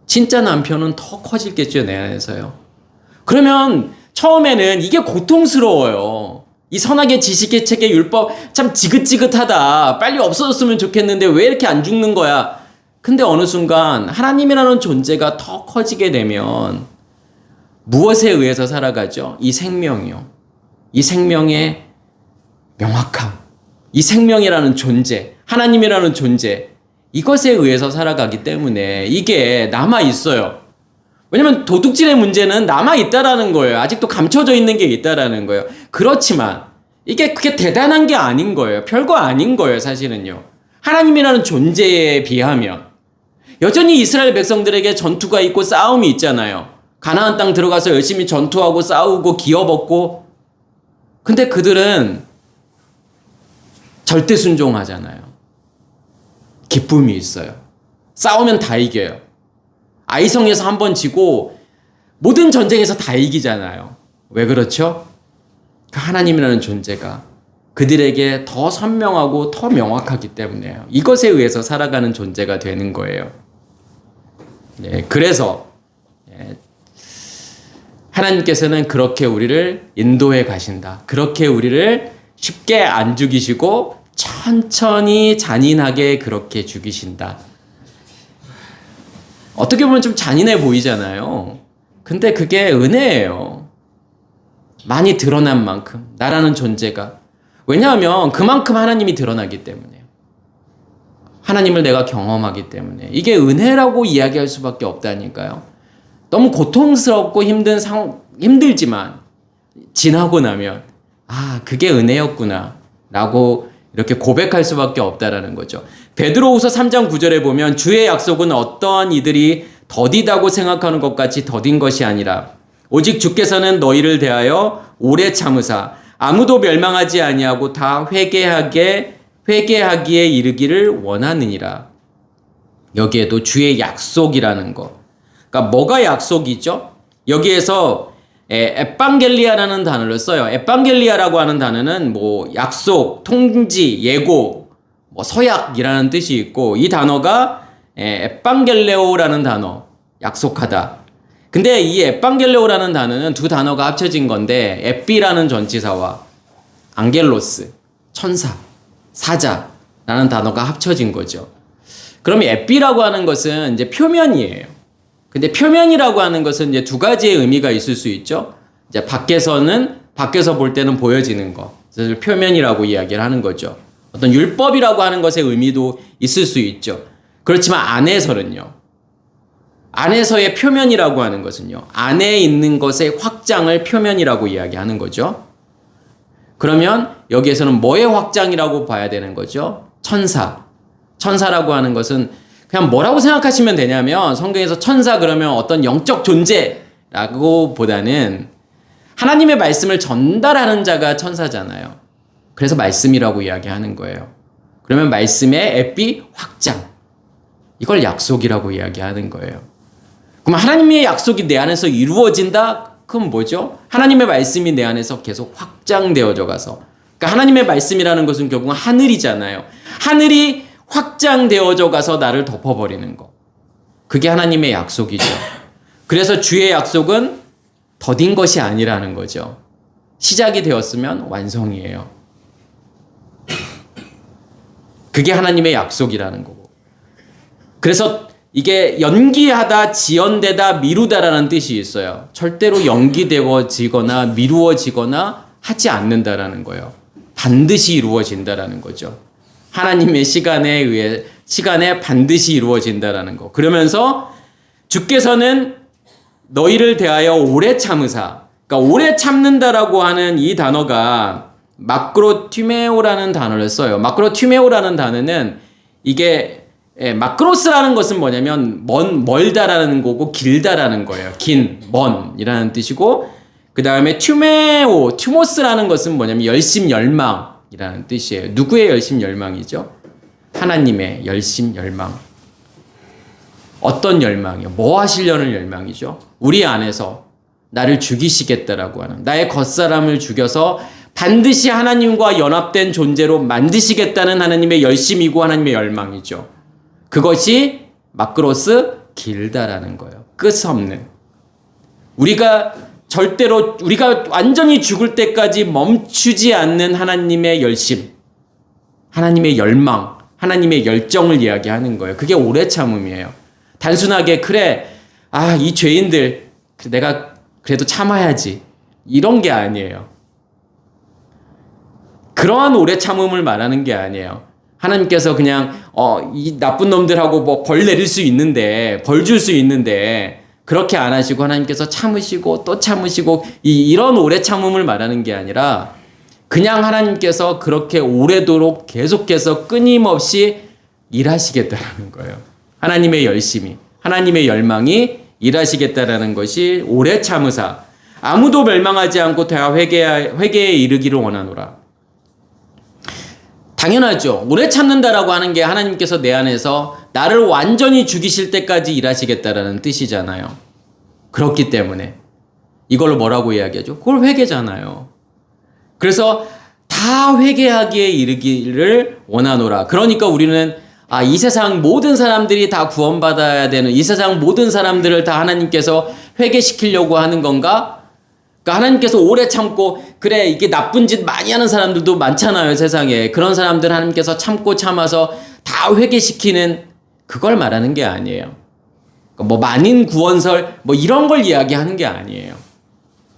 진짜 남편은 더 커질겠죠, 내 안에서요. 그러면 처음에는 이게 고통스러워요. 이 선악의 지식의 체계 율법 참 지긋지긋하다. 빨리 없어졌으면 좋겠는데 왜 이렇게 안 죽는 거야? 근데 어느 순간 하나님이라는 존재가 더 커지게 되면 무엇에 의해서 살아가죠? 이 생명이요. 이 생명의 명확함. 이 생명이라는 존재. 하나님이라는 존재. 이것에 의해서 살아가기 때문에 이게 남아있어요. 왜냐면 도둑질의 문제는 남아있다라는 거예요. 아직도 감춰져 있는 게 있다라는 거예요. 그렇지만 그게 대단한 게 아닌 거예요. 별거 아닌 거예요, 사실은요. 하나님이라는 존재에 비하면. 여전히 이스라엘 백성들에게 전투가 있고 싸움이 있잖아요. 가나안 땅 들어가서 열심히 전투하고 싸우고 기업 얻고. 근데 그들은 절대 순종하잖아요. 기쁨이 있어요. 싸우면 다 이겨요. 아이성에서 한 번 지고 모든 전쟁에서 다 이기잖아요. 왜 그렇죠? 그 하나님이라는 존재가 그들에게 더 선명하고 더 명확하기 때문에요. 이것에 의해서 살아가는 존재가 되는 거예요. 네, 그래서 하나님께서는 그렇게 우리를 인도해 가신다. 그렇게 우리를 쉽게 안 죽이시고 천천히 잔인하게 그렇게 죽이신다. 어떻게 보면 좀 잔인해 보이잖아요. 근데 그게 은혜예요. 많이 드러난 만큼 나라는 존재가. 왜냐하면 그만큼 하나님이 드러나기 때문에요. 하나님을 내가 경험하기 때문에. 이게 은혜라고 이야기할 수밖에 없다니까요. 너무 고통스럽고 힘들지만 지나고 나면 그게 은혜였구나 라고 이렇게 고백할 수밖에 없다라는 거죠. 베드로후서 3장 9절에 보면 주의 약속은 어떠한 이들이 더디다고 생각하는 것 같이 더딘 것이 아니라 오직 주께서는 너희를 대하여 오래 참으사 아무도 멸망하지 아니하고 다 회개하기에 이르기를 원하느니라. 여기에도 주의 약속이라는 거. 그러니까 뭐가 약속이죠? 여기에서 에반겔리아라는 단어를 써요. 에반겔리아라고 하는 단어는 약속, 통지, 예고, 서약이라는 뜻이 있고 이 단어가 에반겔레오라는 단어, 약속하다. 근데 이 에반겔레오라는 단어는 두 단어가 합쳐진 건데 에피라는 전치사와 앙겔로스, 천사, 사자라는 단어가 합쳐진 거죠. 그럼 에피라고 하는 것은 이제 표면이에요. 근데 표면이라고 하는 것은 이제 두 가지의 의미가 있을 수 있죠. 이제 밖에서 볼 때는 보여지는 거. 그래서 표면이라고 이야기를 하는 거죠. 어떤 율법이라고 하는 것의 의미도 있을 수 있죠. 그렇지만 안에서의 표면이라고 하는 것은요. 안에 있는 것의 확장을 표면이라고 이야기하는 거죠. 그러면 여기에서는 뭐의 확장이라고 봐야 되는 거죠? 천사라고 하는 것은 그냥 뭐라고 생각하시면 되냐면 성경에서 천사 그러면 어떤 영적 존재라고 보다는 하나님의 말씀을 전달하는 자가 천사잖아요. 그래서 말씀이라고 이야기하는 거예요. 그러면 말씀의 에피 확장. 이걸 약속이라고 이야기하는 거예요. 그럼 하나님의 약속이 내 안에서 이루어진다? 그럼 뭐죠? 하나님의 말씀이 내 안에서 계속 확장되어져 가서. 그러니까 하나님의 말씀이라는 것은 결국 하늘이잖아요. 하늘이 확장되어져 가서 나를 덮어버리는 거. 그게 하나님의 약속이죠. 그래서 주의 약속은 더딘 것이 아니라는 거죠. 시작이 되었으면 완성이에요. 그게 하나님의 약속이라는 거고. 그래서 이게 연기하다, 지연되다, 미루다라는 뜻이 있어요. 절대로 연기되어지거나 미루어지거나 하지 않는다라는 거예요. 반드시 이루어진다라는 거죠. 하나님의 시간에 반드시 이루어진다라는 거. 그러면서 주께서는 너희를 대하여 오래 참으사. 그러니까 오래 참는다라고 하는 이 단어가 마크로튀메오라는 단어를 써요. 마크로튀메오라는 단어는 이게 마크로스라는 것은 뭐냐면 멀다라는 거고 길다라는 거예요. 긴, 먼이라는 뜻이고 그 다음에 튜모스라는 것은 뭐냐면 열심, 열망이라는 뜻이에요. 누구의 열심, 열망이죠? 하나님의 열심, 열망. 어떤 열망이요? 뭐 하시려는 열망이죠? 우리 안에서 나를 죽이시겠다라고 하는, 나의 겉사람을 죽여서 반드시 하나님과 연합된 존재로 만드시겠다는 하나님의 열심이고 하나님의 열망이죠. 그것이 마크로스 길다라는 거예요. 끝없는. 우리가 완전히 죽을 때까지 멈추지 않는 하나님의 열심, 하나님의 열망, 하나님의 열정을 이야기하는 거예요. 그게 오래 참음이에요. 단순하게 이 죄인들 내가 그래도 참아야지 이런 게 아니에요. 그러한 오래 참음을 말하는 게 아니에요. 하나님께서 그냥 이 나쁜 놈들하고 뭐 벌 내릴 수 있는데, 벌 줄 수 있는데 그렇게 안 하시고 하나님께서 참으시고 또 참으시고 이런 오래 참음을 말하는 게 아니라 그냥 하나님께서 그렇게 오래도록 계속해서 끊임없이 일하시겠다라는 거예요. 하나님의 열심이, 하나님의 열망이 일하시겠다라는 것이 오래 참으사 아무도 멸망하지 않고 다 회개에 이르기를 원하노라. 당연하죠. 오래 참는다라고 하는 게 하나님께서 내 안에서 나를 완전히 죽이실 때까지 일하시겠다라는 뜻이잖아요. 그렇기 때문에 이걸 뭐라고 이야기하죠? 그걸 회개잖아요. 그래서 다 회개하기에 이르기를 원하노라. 그러니까 우리는 이 세상 모든 사람들이 다 구원받아야 되는, 이 세상 모든 사람들을 다 하나님께서 회개시키려고 하는 건가? 그러니까 하나님께서 오래 참고 이게 나쁜 짓 많이 하는 사람들도 많잖아요, 세상에. 그런 사람들 하나님께서 참고 참아서 다 회개시키는 그걸 말하는 게 아니에요. 그러니까 뭐 만인 구원설 뭐 이런 걸 이야기하는 게 아니에요.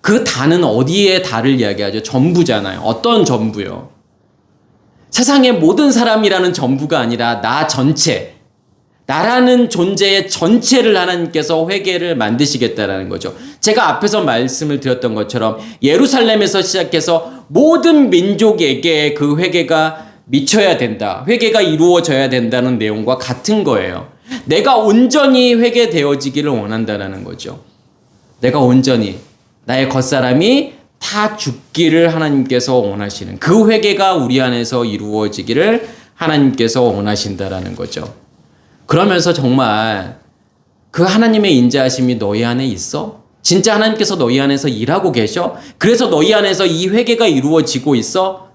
그 다는 어디에 다를 이야기하죠? 전부잖아요. 어떤 전부요? 세상의 모든 사람이라는 전부가 아니라 나 전체, 나라는 존재의 전체를 하나님께서 회개를 만드시겠다라는 거죠. 제가 앞에서 말씀을 드렸던 것처럼 예루살렘에서 시작해서 모든 민족에게 그 회개가 미쳐야 된다. 회개가 이루어져야 된다는 내용과 같은 거예요. 내가 온전히 회개되어지기를 원한다는 거죠. 내가 온전히 나의 겉사람이 다 죽기를 하나님께서 원하시는 그 회개가 우리 안에서 이루어지기를 하나님께서 원하신다라는 거죠. 그러면서 정말 그 하나님의 인자하심이 너희 안에 있어? 진짜 하나님께서 너희 안에서 일하고 계셔? 그래서 너희 안에서 이 회개가 이루어지고 있어?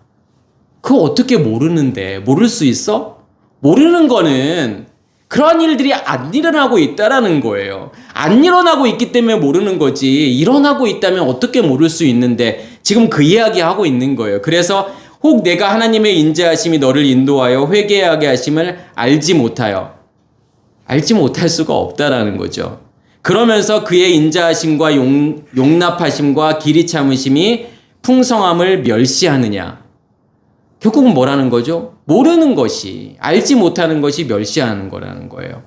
그거 어떻게 모르는데? 모를 수 있어? 모르는 거는 그러한 일들이 안 일어나고 있다라는 거예요. 안 일어나고 있기 때문에 모르는 거지. 일어나고 있다면 어떻게 모를 수 있는데 지금 그 이야기 하고 있는 거예요. 그래서 혹 내가 하나님의 인자하심이 너를 인도하여 회개하게 하심을 알지 못할 수가 없다라는 거죠. 그러면서 그의 인자하심과 용납하심과 길이 참으심이 풍성함을 멸시하느냐. 결국은 뭐라는 거죠? 모르는 것이, 알지 못하는 것이 멸시하는 거라는 거예요.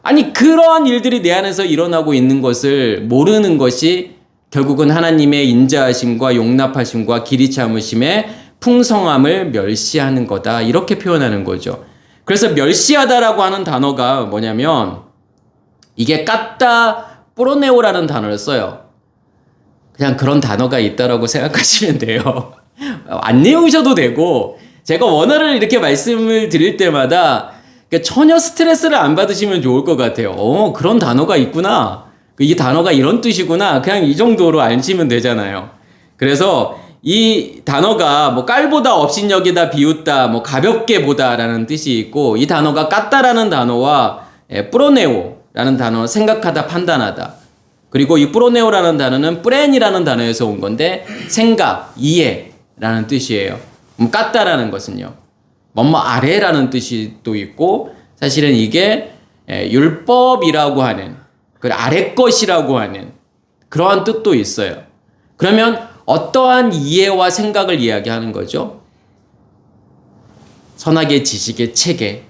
아니, 그러한 일들이 내 안에서 일어나고 있는 것을 모르는 것이 결국은 하나님의 인자하심과 용납하심과 길이 참으심의 풍성함을 멸시하는 거다. 이렇게 표현하는 거죠. 그래서 멸시하다라고 하는 단어가 뭐냐면 이게 까따 뿌로네오라는 단어를 써요. 그냥 그런 단어가 있다라고 생각하시면 돼요. 안 외우셔도 되고, 제가 원어를 이렇게 말씀을 드릴 때마다 전혀 스트레스를 안 받으시면 좋을 것 같아요. 그런 단어가 있구나. 이 단어가 이런 뜻이구나. 그냥 이 정도로 아시면 되잖아요. 그래서 이 단어가 뭐 깔보다 업신여기다 비웃다 뭐 가볍게 보다라는 뜻이 있고, 이 단어가 깠다라는 단어와 뿌로네오라는 단어, 생각하다 판단하다, 그리고 이 뿌로네오라는 단어는 뿌렌이라는 단어에서 온 건데 생각, 이해라는 뜻이에요. 깠다라는 것은요, 뭐뭐 아래라는 뜻이 또 있고, 사실은 이게 율법이라고 하는, 그 아래 것이라고 하는 그러한 뜻도 있어요. 그러면 어떠한 이해와 생각을 이야기하는 거죠? 선악의 지식의 체계로,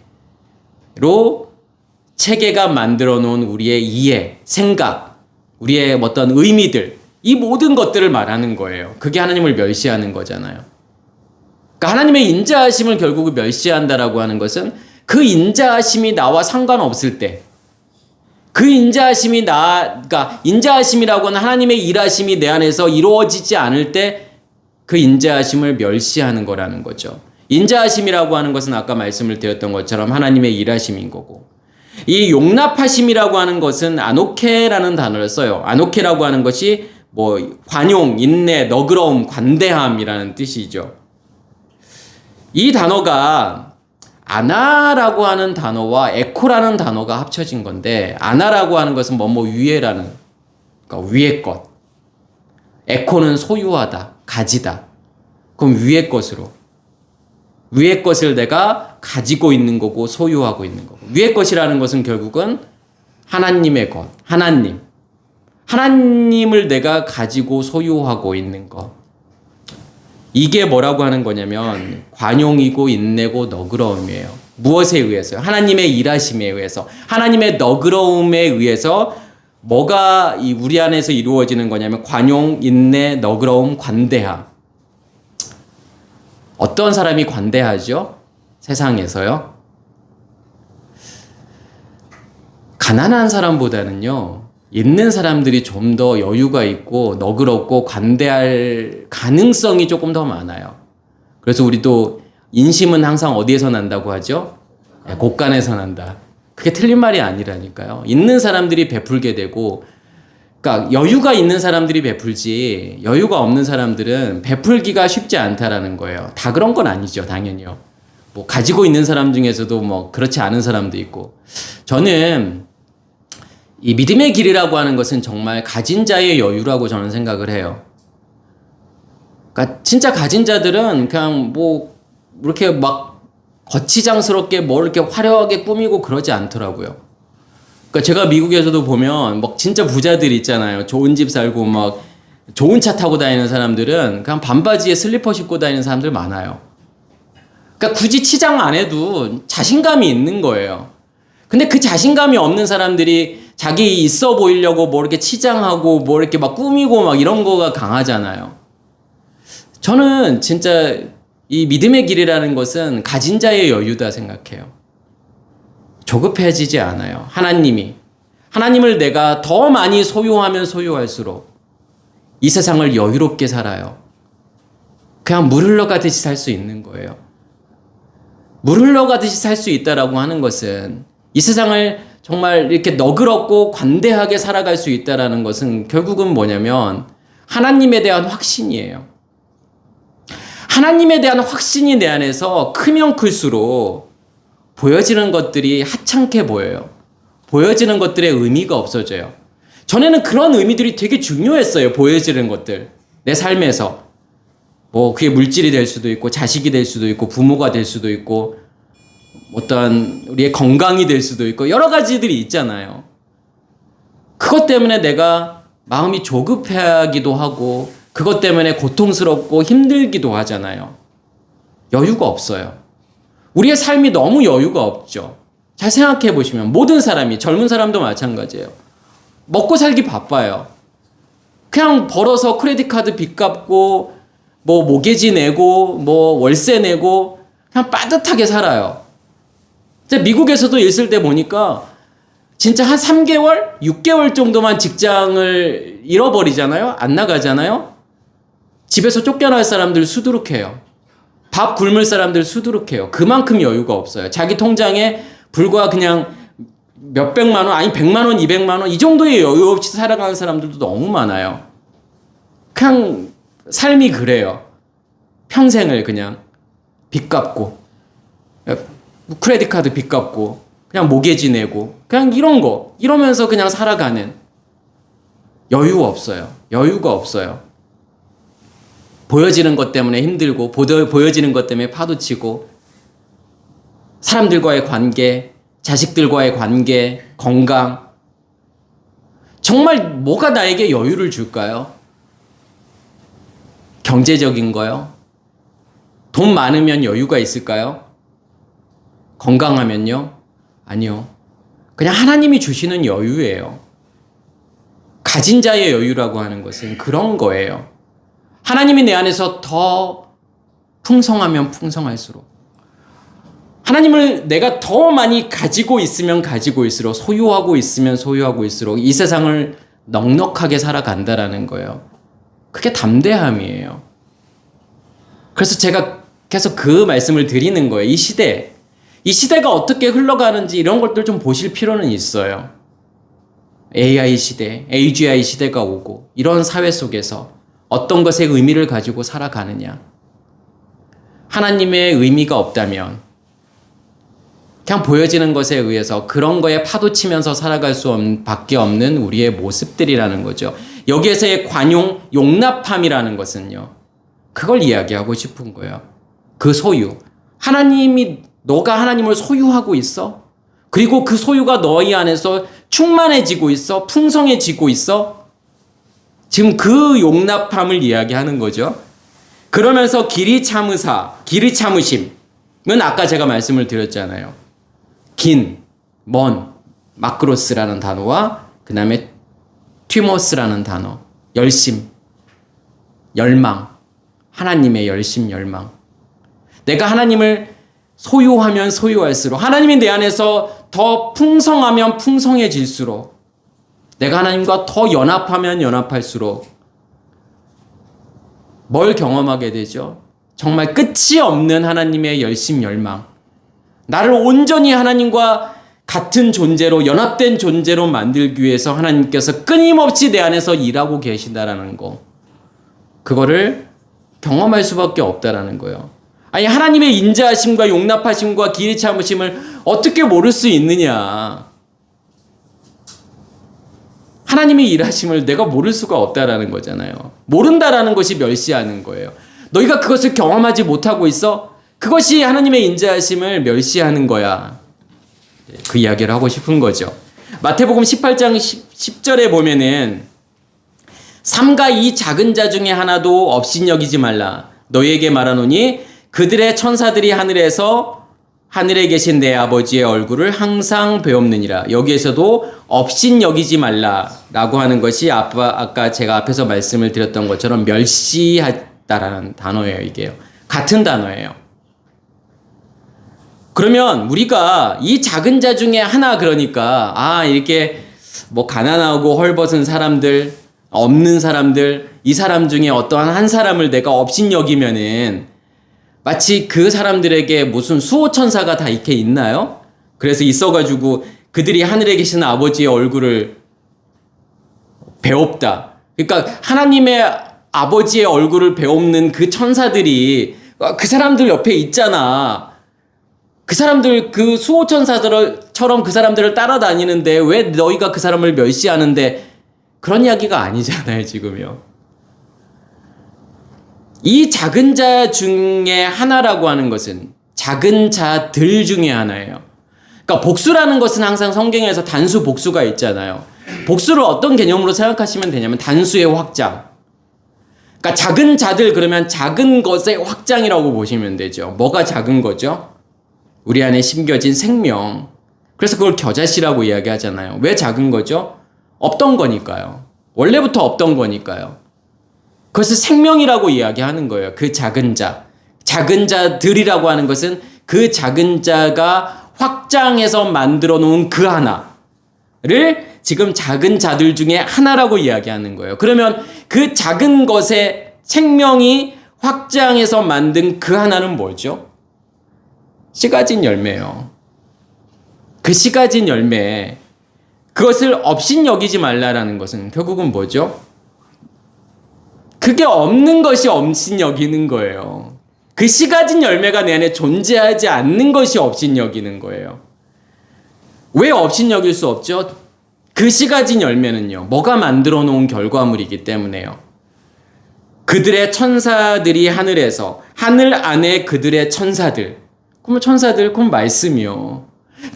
체계가 만들어 놓은 우리의 이해, 생각, 우리의 어떤 의미들, 이 모든 것들을 말하는 거예요. 그게 하나님을 멸시하는 거잖아요. 그러니까 하나님의 인자하심을 결국 멸시한다라고 하는 것은 그 인자하심이 나와 상관없을 때, 그 인자하심이 그러니까 인자하심이라고 하는 하나님의 일하심이 내 안에서 이루어지지 않을 때 그 인자하심을 멸시하는 거라는 거죠. 인자하심이라고 하는 것은 아까 말씀을 드렸던 것처럼 하나님의 일하심인 거고, 이 용납하심이라고 하는 것은 아노케라는 단어를 써요. 아노케라고 하는 것이 뭐 관용, 인내, 너그러움, 관대함이라는 뜻이죠. 이 단어가 아나라고 하는 단어와 에코라는 단어가 합쳐진 건데, 아나라고 하는 것은 뭐뭐 위에라는, 그러니까 위의 것. 에코는 소유하다, 가지다. 그럼 위의 것으로. 위의 것을 내가 가지고 있는 거고 소유하고 있는 거고. 위의 것이라는 것은 결국은 하나님의 것, 하나님. 하나님을 내가 가지고 소유하고 있는 것. 이게 뭐라고 하는 거냐면 관용이고 인내고 너그러움이에요. 무엇에 의해서요? 하나님의 일하심에 의해서, 하나님의 너그러움에 의해서 뭐가 우리 안에서 이루어지는 거냐면 관용, 인내, 너그러움, 관대함. 어떤 사람이 관대하죠? 세상에서요? 가난한 사람보다는요, 있는 사람들이 좀 더 여유가 있고 너그럽고 관대할 가능성이 조금 더 많아요. 그래서 우리도 인심은 항상 어디에서 난다고 하죠? 곳간에서 난다. 그게 틀린 말이 아니라니까요. 있는 사람들이 베풀게 되고, 그러니까 여유가 있는 사람들이 베풀지, 여유가 없는 사람들은 베풀기가 쉽지 않다라는 거예요. 다 그런 건 아니죠, 당연히요. 뭐 가지고 있는 사람 중에서도 뭐 그렇지 않은 사람도 있고. 저는 이 믿음의 길이라고 하는 것은 정말 가진 자의 여유라고 저는 생각을 해요. 그러니까 진짜 가진 자들은 그냥 뭐 이렇게 막 거치장스럽게 뭐 이렇게 화려하게 꾸미고 그러지 않더라고요. 그러니까 제가 미국에서도 보면 막 진짜 부자들 있잖아요. 좋은 집 살고 막 좋은 차 타고 다니는 사람들은 그냥 반바지에 슬리퍼 신고 다니는 사람들 많아요. 그러니까 굳이 치장 안 해도 자신감이 있는 거예요. 근데 그 자신감이 없는 사람들이 자기 있어 보이려고 뭐 이렇게 치장하고 뭐 이렇게 막 꾸미고 막 이런 거가 강하잖아요. 저는 진짜 이 믿음의 길이라는 것은 가진 자의 여유다 생각해요. 조급해지지 않아요. 하나님을 내가 더 많이 소유하면 소유할수록 이 세상을 여유롭게 살아요. 그냥 물 흘러가듯이 살 수 있는 거예요. 물 흘러가듯이 살 수 있다라고 하는 것은 이 세상을 정말 이렇게 너그럽고 관대하게 살아갈 수 있다라는 것은 결국은 뭐냐면 하나님에 대한 확신이에요. 하나님에 대한 확신이 내 안에서 크면 클수록 보여지는 것들이 하찮게 보여요. 보여지는 것들의 의미가 없어져요. 전에는 그런 의미들이 되게 중요했어요. 보여지는 것들. 내 삶에서. 뭐 그게 물질이 될 수도 있고 자식이 될 수도 있고 부모가 될 수도 있고 어떠한 우리의 건강이 될 수도 있고 여러 가지들이 있잖아요. 그것 때문에 내가 마음이 조급해하기도 하고 그것 때문에 고통스럽고 힘들기도 하잖아요. 여유가 없어요. 우리의 삶이 너무 여유가 없죠. 잘 생각해 보시면 모든 사람이, 젊은 사람도 마찬가지예요. 먹고 살기 바빠요. 그냥 벌어서 크레딧 카드 빚 갚고 뭐 모기지 내고 뭐 월세 내고 그냥 빠듯하게 살아요. 미국에서도 있을 때 보니까 진짜 한 3개월, 6개월 정도만 직장을 잃어버리잖아요. 안 나가잖아요. 집에서 쫓겨날 사람들 수두룩해요. 밥 굶을 사람들 수두룩해요. 그만큼 여유가 없어요. 자기 통장에 불과 그냥 몇백만 원, 아니 100만 원, 200만 원 이 정도의 여유 없이 살아가는 사람들도 너무 많아요. 그냥 삶이 그래요. 평생을 그냥 빚 갚고 크레딧 카드 빚 갚고 그냥 모기지 내고 그냥 이런 거 이러면서 그냥 살아가는 여유 없어요. 여유가 없어요. 보여지는 것 때문에 힘들고 보여지는 것 때문에 파도치고 사람들과의 관계, 자식들과의 관계, 건강 정말 뭐가 나에게 여유를 줄까요? 경제적인 거요? 돈 많으면 여유가 있을까요? 건강하면요? 아니요. 그냥 하나님이 주시는 여유예요. 가진 자의 여유라고 하는 것은 그런 거예요. 하나님이 내 안에서 더 풍성하면 풍성할수록 하나님을 내가 더 많이 가지고 있으면 가지고 있을수록 소유하고 있으면 소유하고 있을수록 이 세상을 넉넉하게 살아간다라는 거예요. 그게 담대함이에요. 그래서 제가 계속 그 말씀을 드리는 거예요. 이 시대가 어떻게 흘러가는지 이런 것들 좀 보실 필요는 있어요. AI 시대, AGI 시대가 오고 이런 사회 속에서 어떤 것에 의미를 가지고 살아가느냐. 하나님의 의미가 없다면 그냥 보여지는 것에 의해서 그런 거에 파도치면서 살아갈 밖에 없는 우리의 모습들이라는 거죠. 여기에서의 관용, 용납함이라는 것은요. 그걸 이야기하고 싶은 거예요. 그 소유. 너가 하나님을 소유하고 있어? 그리고 그 소유가 너희 안에서 충만해지고 있어? 풍성해지고 있어? 지금 그 용납함을 이야기하는 거죠. 그러면서 길이 참으심은 아까 제가 말씀을 드렸잖아요. 먼, 마크로스라는 단어와 그 다음에 튀모스라는 단어, 열심, 열망, 하나님의 열심, 열망. 내가 하나님을 소유하면 소유할수록 하나님이 내 안에서 더 풍성하면 풍성해질수록 내가 하나님과 더 연합하면 연합할수록 뭘 경험하게 되죠? 정말 끝이 없는 하나님의 열심, 열망. 나를 온전히 하나님과 같은 존재로 연합된 존재로 만들기 위해서 하나님께서 끊임없이 내 안에서 일하고 계신다라는 거. 그거를 경험할 수밖에 없다라는 거예요. 아니 하나님의 인자하심과 용납하심과 길이 참으심을 어떻게 모를 수 있느냐. 하나님의 일하심을 내가 모를 수가 없다라는 거잖아요. 모른다라는 것이 멸시하는 거예요. 너희가 그것을 경험하지 못하고 있어? 그것이 하나님의 인자하심을 멸시하는 거야. 그 이야기를 하고 싶은 거죠. 마태복음 18장 10절에 보면은 삼가 이 작은 자 중에 하나도 업신여기지 말라. 너희에게 말하노니 그들의 천사들이 하늘에 계신 내 아버지의 얼굴을 항상 배옵느니라. 여기에서도 업신여기지 말라라고 하는 것이 아까 제가 앞에서 말씀을 드렸던 것처럼 멸시하다라는 단어예요. 이게요. 같은 단어예요. 그러면 우리가 이 작은 자 중에 하나 그러니까 이렇게 뭐 가난하고 헐벗은 사람들, 없는 사람들, 이 사람 중에 어떠한 한 사람을 내가 업신여기면은 마치 그 사람들에게 무슨 수호천사가 다 이렇게 있나요? 그래서 있어가지고 그들이 하늘에 계신 아버지의 얼굴을 배웁다. 그러니까 하나님의 아버지의 얼굴을 배웁는 그 천사들이 그 사람들 옆에 있잖아. 그 사람들 그 수호천사들처럼 그 사람들을 따라다니는데 왜 너희가 그 사람을 멸시하는데 그런 이야기가 아니잖아요, 지금요. 이 작은 자 중에 하나라고 하는 것은 작은 자들 중에 하나예요. 그러니까 복수라는 것은 항상 성경에서 단수 복수가 있잖아요. 복수를 어떤 개념으로 생각하시면 되냐면 단수의 확장. 그러니까 작은 자들 그러면 작은 것의 확장이라고 보시면 되죠. 뭐가 작은 거죠? 우리 안에 심겨진 생명. 그래서 그걸 겨자씨라고 이야기하잖아요. 왜 작은 거죠? 없던 거니까요. 원래부터 없던 거니까요. 그것을 생명이라고 이야기하는 거예요. 그 작은 자. 작은 자들이라고 하는 것은 그 작은 자가 확장해서 만들어 놓은 그 하나. 지금 작은 자들 중에 하나라고 이야기하는 거예요. 그러면 그 작은 것의 생명이 확장해서 만든 그 하나는 뭐죠? 씨 가진 열매예요. 그 씨 가진 열매, 그것을 업신 여기지 말라라는 것은 결국은 뭐죠? 그게 없는 것이 업신 여기는 거예요. 그 씨 가진 열매가 내 안에 존재하지 않는 것이 업신 여기는 거예요. 왜 업신 여길 수 없죠? 그 씨 가진 열매는요, 뭐가 만들어 놓은 결과물이기 때문에요. 그들의 천사들이 하늘에서, 하늘 안에 그들의 천사들. 그럼 천사들, 그럼 말씀이요.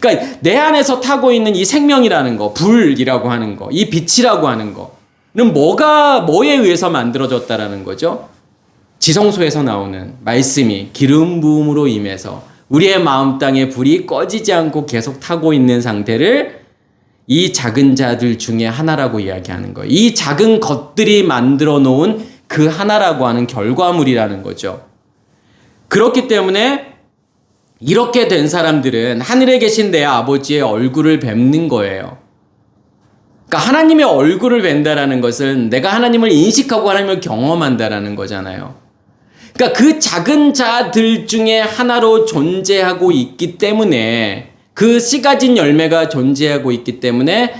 그러니까 내 안에서 타고 있는 이 생명이라는 거, 불이라고 하는 거, 이 빛이라고 하는 거는 뭐에 의해서 만들어졌다라는 거죠? 지성소에서 나오는 말씀이 기름 부음으로 임해서 우리의 마음 땅에 불이 꺼지지 않고 계속 타고 있는 상태를 이 작은 자들 중에 하나라고 이야기하는 거예요. 이 작은 것들이 만들어 놓은 그 하나라고 하는 결과물이라는 거죠. 그렇기 때문에 이렇게 된 사람들은 하늘에 계신 내 아버지의 얼굴을 뵙는 거예요. 그러니까 하나님의 얼굴을 뵌다라는 것은 내가 하나님을 인식하고 하나님을 경험한다라는 거잖아요. 그러니까 그 작은 자들 중에 하나로 존재하고 있기 때문에, 그 씨 가진 열매가 존재하고 있기 때문에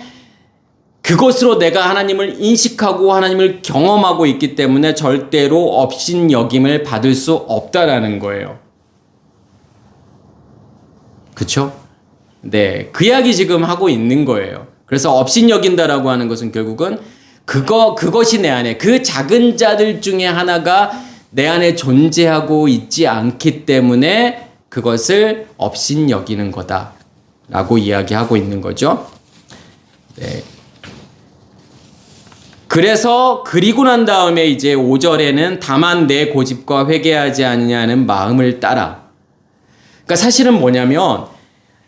그것으로 내가 하나님을 인식하고 하나님을 경험하고 있기 때문에 절대로 업신 여김을 받을 수 없다라는 거예요. 그쵸? 네, 그 이야기 지금 하고 있는 거예요. 그래서 업신 여긴다라고 하는 것은 결국은 그것이 내 안에, 그 작은 자들 중에 하나가 내 안에 존재하고 있지 않기 때문에 그것을 업신 여기는 거다라고 이야기하고 있는 거죠. 네. 그래서 그리고 난 다음에 이제 5절에는 다만 내 고집과 회개하지 않느냐는 마음을 따라. 그러니까 사실은 뭐냐면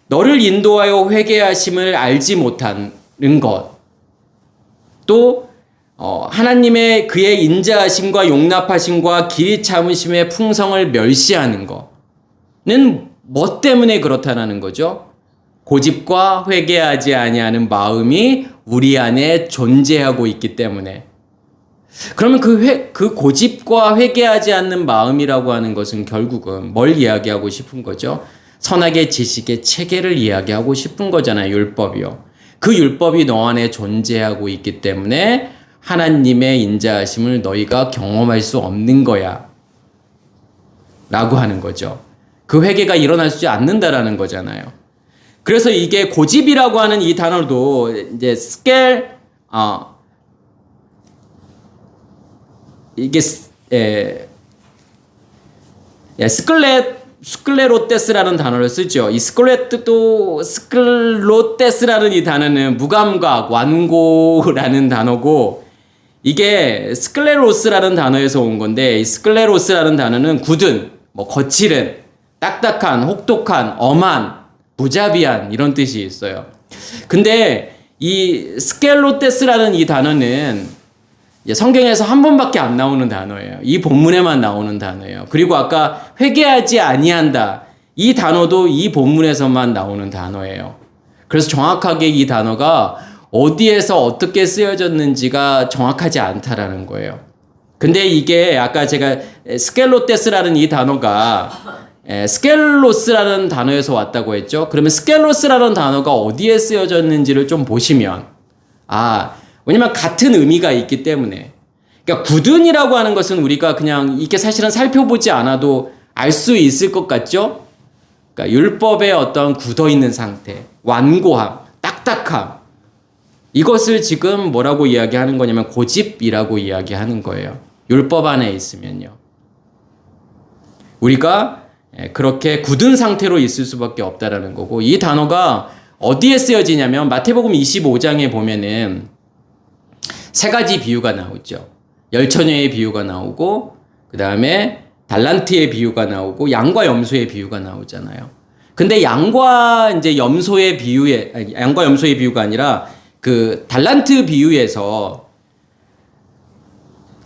너를 인도하여 회개하심을 알지 못하는 것, 또 하나님의 그의 인자하심과 용납하심과 길이 참으심의 풍성을 멸시하는 것은 뭐 때문에 그렇다는 거죠? 고집과 회개하지 아니하는 마음이 우리 안에 존재하고 있기 때문에. 그러면 그 고집과 회개하지 않는 마음이라고 하는 것은 결국은 뭘 이야기하고 싶은 거죠? 선악의 지식의 체계를 이야기하고 싶은 거잖아요. 율법이요. 그 율법이 너 안에 존재하고 있기 때문에 하나님의 인자하심을 너희가 경험할 수 없는 거야 라고 하는 거죠. 그 회개가 일어나지 않는다라는 거잖아요. 그래서 이게 고집이라고 하는 이 단어도 이제 이게 스클레로테스라는 단어를 쓰죠. 이 스클로테스라는 이 단어는 무감각, 완고라는 단어고, 이게 스클레로스라는 단어에서 온 건데, 이 스클레로스라는 단어는 굳은, 거칠은, 딱딱한, 혹독한, 엄한, 무자비한 이런 뜻이 있어요. 근데 이 스켈로테스라는 이 단어는 성경에서 한 번밖에 안 나오는 단어예요. 이 본문에만 나오는 단어예요. 그리고 아까 회개하지 아니한다, 이 단어도 이 본문에서만 나오는 단어예요. 그래서 정확하게 이 단어가 어디에서 어떻게 쓰여졌는지가 정확하지 않다라는 거예요. 근데 이게 아까 제가 스켈로테스라는 이 단어가 스켈로스라는 단어에서 왔다고 했죠. 그러면 스켈로스라는 단어가 어디에 쓰여졌는지를 좀 보시면, 왜냐면 같은 의미가 있기 때문에. 그러니까 굳은이라고 하는 것은 우리가 그냥 이렇게 사실은 살펴보지 않아도 알 수 있을 것 같죠. 그러니까 율법의 어떤 굳어있는 상태, 완고함, 딱딱함, 이것을 지금 뭐라고 이야기하는 거냐면 고집이라고 이야기하는 거예요. 율법 안에 있으면요. 우리가 그렇게 굳은 상태로 있을 수밖에 없다라는 거고, 이 단어가 어디에 쓰여지냐면 마태복음 25장에 보면은 세 가지 비유가 나오죠. 열처녀의 비유가 나오고, 그 다음에 달란트의 비유가 나오고, 양과 염소의 비유가 나오잖아요. 근데 양과 염소의 비유가 아니라 그 달란트 비유에서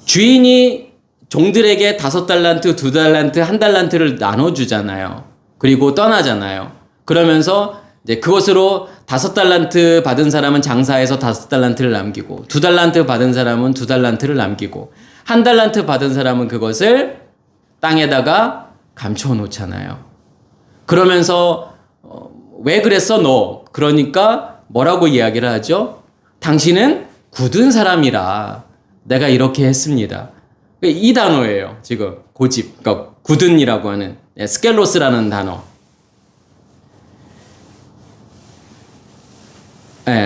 주인이 종들에게 5달란트, 2달란트, 1달란트를 나눠주잖아요. 그리고 떠나잖아요. 그러면서 이제 그것으로 5달란트 받은 사람은 장사해서 5달란트를 남기고 2달란트 받은 사람은 2달란트를 남기고 1달란트 받은 사람은 그것을 땅에다가 감춰 놓잖아요. 그러면서 왜 그랬어 너? 그러니까 뭐라고 이야기를 하죠? 당신은 굳은 사람이라 내가 이렇게 했습니다. 이 단어예요. 지금 고집, 그러니까 굳은이라고 하는 스켈로스라는 단어.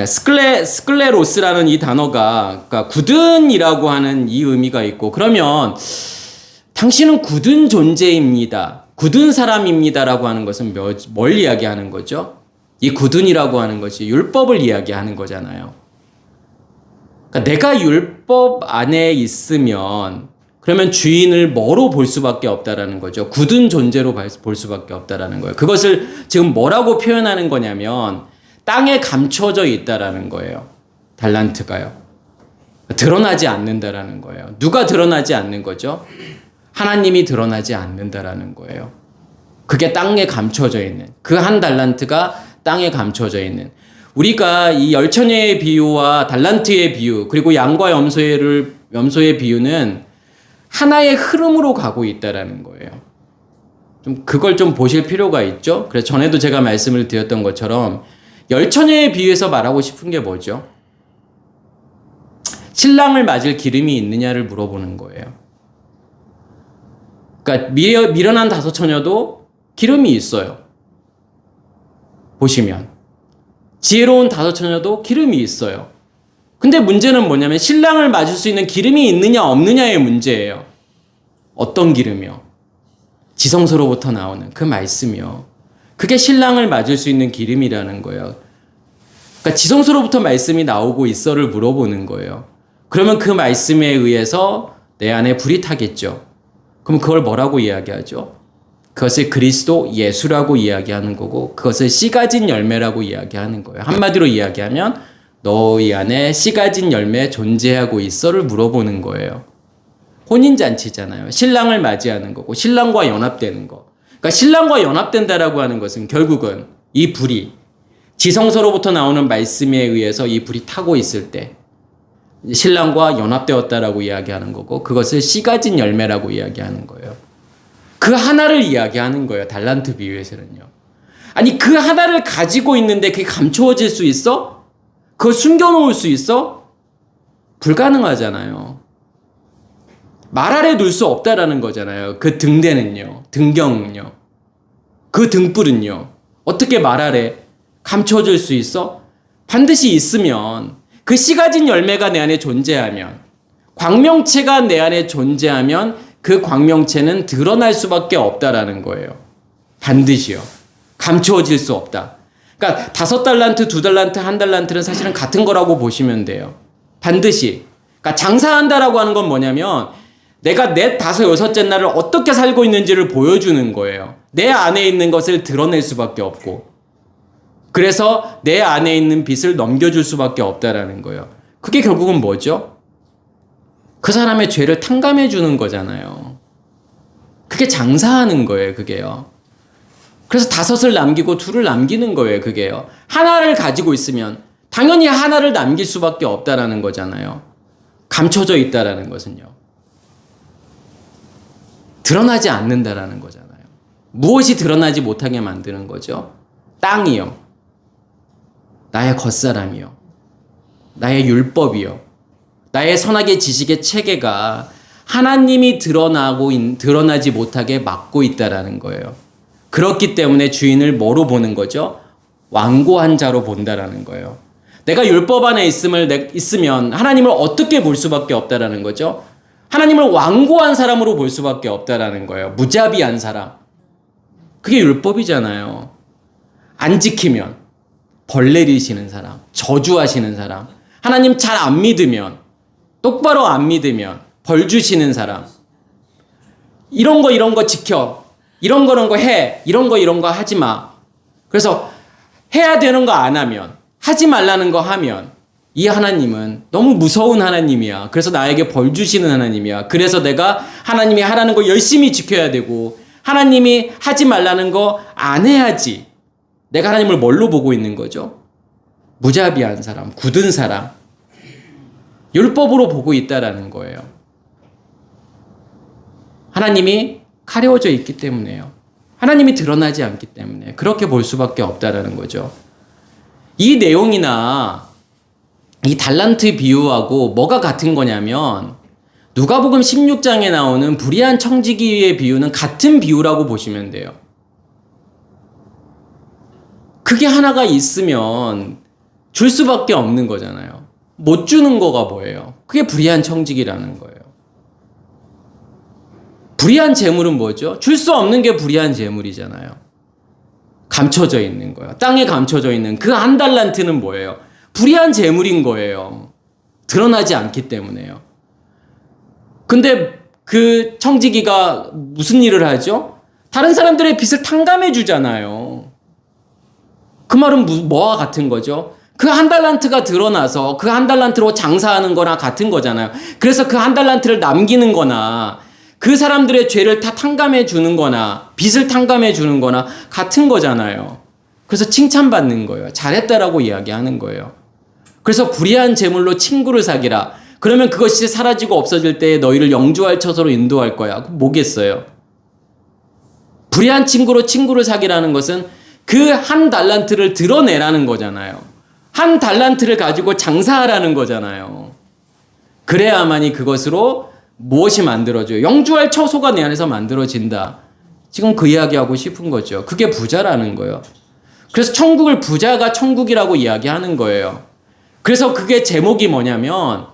스클레로스라는 이 단어가 그러니까 굳은이라고 하는 이 의미가 있고, 그러면 당신은 굳은 존재입니다. 굳은 사람입니다라고 하는 것은 뭘 이야기하는 거죠? 이 굳은이라고 하는 것이 율법을 이야기하는 거잖아요. 그러니까 내가 율법 안에 있으면 그러면 주인을 뭐로 볼 수밖에 없다라는 거죠. 굳은 존재로 볼 수밖에 없다라는 거예요. 그것을 지금 뭐라고 표현하는 거냐면 땅에 감춰져 있다라는 거예요. 달란트가요. 드러나지 않는다라는 거예요. 누가 드러나지 않는 거죠? 하나님이 드러나지 않는다라는 거예요. 그게 땅에 감춰져 있는, 그 1달란트가 땅에 감춰져 있는, 우리가 이 열처녀의 비유와 달란트의 비유, 그리고 양과 염소의 비유는 하나의 흐름으로 가고 있다라는 거예요. 좀 그걸 좀 보실 필요가 있죠. 그래서 전에도 제가 말씀을 드렸던 것처럼 열처녀의 비유에서 말하고 싶은 게 뭐죠? 신랑을 맞을 기름이 있느냐를 물어보는 거예요. 그러니까 미련한 5처녀도 기름이 있어요. 보시면 지혜로운 5처녀도 기름이 있어요. 근데 문제는 뭐냐면 신랑을 맞을 수 있는 기름이 있느냐 없느냐의 문제예요. 어떤 기름이요? 지성소로부터 나오는 그 말씀이요. 그게 신랑을 맞을 수 있는 기름이라는 거예요. 그러니까 지성소로부터 말씀이 나오고 있어를 물어보는 거예요. 그러면 그 말씀에 의해서 내 안에 불이 타겠죠. 그럼 그걸 뭐라고 이야기하죠? 그것을 그리스도 예수라고 이야기하는 거고, 그것을 씨 가진 열매라고 이야기하는 거예요. 한마디로 이야기하면 너희 안에 씨 가진 열매 존재하고 있어를 물어보는 거예요. 혼인잔치잖아요. 신랑을 맞이하는 거고 신랑과 연합되는 거. 그러니까 신랑과 연합된다라고 하는 것은 결국은 이 불이 지성소로부터 나오는 말씀에 의해서 이 불이 타고 있을 때 신랑과 연합되었다라고 이야기하는 거고, 그것을 씨 가진 열매라고 이야기하는 거예요. 그 하나를 이야기하는 거예요. 달란트 비유에서는요. 아니 그 하나를 가지고 있는데 그게 감추어질 수 있어? 그걸 숨겨놓을 수 있어? 불가능하잖아요. 말 아래 둘 수 없다라는 거잖아요. 그 등대는요. 등경은요. 그 등불은요. 어떻게 말 아래 감춰질 수 있어? 반드시 있으면, 그 씨 가진 열매가 내 안에 존재하면, 광명체가 내 안에 존재하면 그 광명체는 드러날 수밖에 없다라는 거예요. 반드시요. 감추어질 수 없다. 그러니까 5달란트, 2달란트, 1달란트는 사실은 같은 거라고 보시면 돼요. 반드시. 그러니까 장사한다라고 하는 건 뭐냐면 내가 넷, 5, 6째 날을 어떻게 살고 있는지를 보여주는 거예요. 내 안에 있는 것을 드러낼 수밖에 없고, 그래서 내 안에 있는 빛을 넘겨줄 수밖에 없다라는 거예요. 그게 결국은 뭐죠? 그 사람의 죄를 탕감해 주는 거잖아요. 그게 장사하는 거예요, 그게요. 그래서 5을 남기고 2를 남기는 거예요, 그게요. 하나를 가지고 있으면 당연히 하나를 남길 수밖에 없다라는 거잖아요. 감춰져 있다라는 것은요. 드러나지 않는다라는 거잖아요. 무엇이 드러나지 못하게 만드는 거죠? 땅이요. 나의 겉사람이요. 나의 율법이요. 나의 선악의 지식의 체계가 하나님이 드러나지 못하게 막고 있다라는 거예요. 그렇기 때문에 주인을 뭐로 보는 거죠? 완고한 자로 본다라는 거예요. 내가 율법 안에 있으면 하나님을 어떻게 볼 수밖에 없다라는 거죠? 하나님을 완고한 사람으로 볼 수밖에 없다라는 거예요. 무자비한 사람. 그게 율법이잖아요. 안 지키면 벌 내리시는 사람, 저주하시는 사람, 하나님 잘 안 믿으면, 똑바로 안 믿으면 벌 주시는 사람, 이런 거 지켜, 이런 거 해, 이런 거 하지 마. 그래서 해야 되는 거 안 하면, 하지 말라는 거 하면 이 하나님은 너무 무서운 하나님이야. 그래서 나에게 벌 주시는 하나님이야. 그래서 내가 하나님이 하라는 거 열심히 지켜야 되고, 하나님이 하지 말라는 거 안 해야지. 내가 하나님을 뭘로 보고 있는 거죠? 무자비한 사람, 굳은 사람, 율법으로 보고 있다라는 거예요. 하나님이 가려워져 있기 때문에요. 하나님이 드러나지 않기 때문에 그렇게 볼 수밖에 없다라는 거죠. 이 내용이나 이 달란트 비유하고 뭐가 같은 거냐면 누가복음 16장에 나오는 불의한 청지기의 비유는 같은 비유라고 보시면 돼요. 그게 하나가 있으면 줄 수밖에 없는 거잖아요. 못 주는 거가 뭐예요? 그게 불의한 청지기라는 거예요. 불의한 재물은 뭐죠? 줄 수 없는 게 불의한 재물이잖아요. 감춰져 있는 거예요. 땅에 감춰져 있는 그 한 달란트는 뭐예요? 불의한 재물인 거예요. 드러나지 않기 때문에요. 근데 그 청지기가 무슨 일을 하죠? 다른 사람들의 빚을 탕감해 주잖아요. 그 말은 뭐와 같은 거죠? 그 한 달란트가 드러나서 그 한 달란트로 장사하는 거나 같은 거잖아요. 그래서 그 한 달란트를 남기는 거나 그 사람들의 죄를 다 탕감해 주는 거나 빚을 탕감해 주는 거나 같은 거잖아요. 그래서 칭찬받는 거예요. 잘했다라고 이야기하는 거예요. 그래서 불의한 재물로 친구를 사귀라. 그러면 그것이 사라지고 없어질 때에 너희를 영주할 처소로 인도할 거야. 뭐겠어요? 불의한 친구로 친구를 사귀라는 것은 그 한 달란트를 드러내라는 거잖아요. 한 달란트를 가지고 장사하라는 거잖아요. 그래야만이 그것으로 무엇이 만들어져요? 영주할 처소가 내 안에서 만들어진다. 지금 그 이야기하고 싶은 거죠. 그게 부자라는 거예요. 그래서 천국을 부자가 천국이라고 이야기하는 거예요. 그래서 그게 제목이 뭐냐면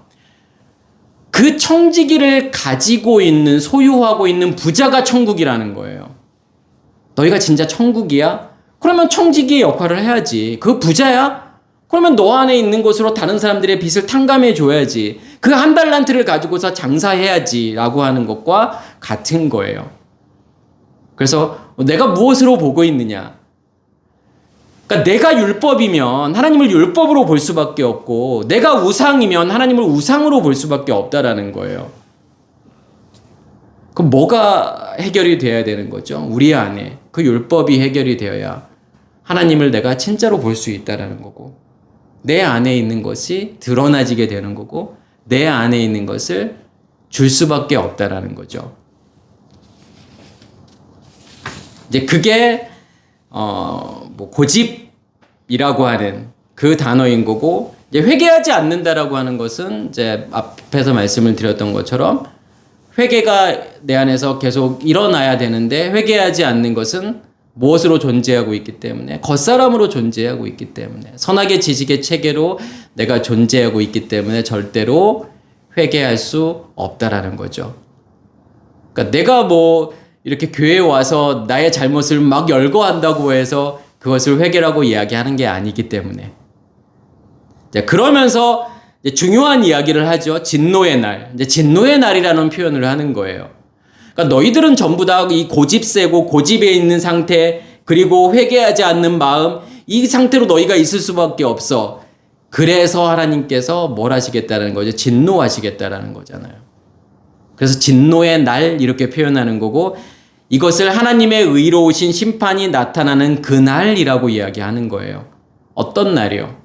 그 청지기를 가지고 있는 소유하고 있는 부자가 천국이라는 거예요. 너희가 진짜 천국이야? 그러면 청지기의 역할을 해야지. 그 부자야? 그러면 너 안에 있는 것으로 다른 사람들의 빚을 탕감해 줘야지. 그 한 달란트를 가지고서 장사해야지 라고 하는 것과 같은 거예요. 그래서 내가 무엇으로 보고 있느냐? 그러니까 내가 율법이면 하나님을 율법으로 볼 수밖에 없고 내가 우상이면 하나님을 우상으로 볼 수밖에 없다라는 거예요. 그럼 뭐가 해결이 돼야 되는 거죠? 우리 안에 그 율법이 해결이 되어야 하나님을 내가 진짜로 볼 수 있다라는 거고 내 안에 있는 것이 드러나지게 되는 거고 내 안에 있는 것을 줄 수밖에 없다라는 거죠. 이제 그게 뭐 고집이라고 하는 그 단어인 거고 이제 회개하지 않는다라고 하는 것은 이제 앞에서 말씀을 드렸던 것처럼 회개가 내 안에서 계속 일어나야 되는데 회개하지 않는 것은 무엇으로 존재하고 있기 때문에 겉사람으로 존재하고 있기 때문에 선악의 지식의 체계로 내가 존재하고 있기 때문에 절대로 회개할 수 없다라는 거죠. 그러니까 내가 뭐 이렇게 교회에 와서 나의 잘못을 막 열거한다고 해서 그것을 회개라고 이야기하는 게 아니기 때문에 그러면서 이제 중요한 이야기를 하죠. 진노의 날. 이제 진노의 날이라는 표현을 하는 거예요. 그러니까 너희들은 전부 다 이 고집세고 고집에 있는 상태 그리고 회개하지 않는 마음 이 상태로 너희가 있을 수밖에 없어. 그래서 하나님께서 뭘 하시겠다는 거죠? 진노하시겠다라는 거잖아요. 그래서 진노의 날 이렇게 표현하는 거고 이것을 하나님의 의로우신 심판이 나타나는 그날이라고 이야기하는 거예요. 어떤 날이요?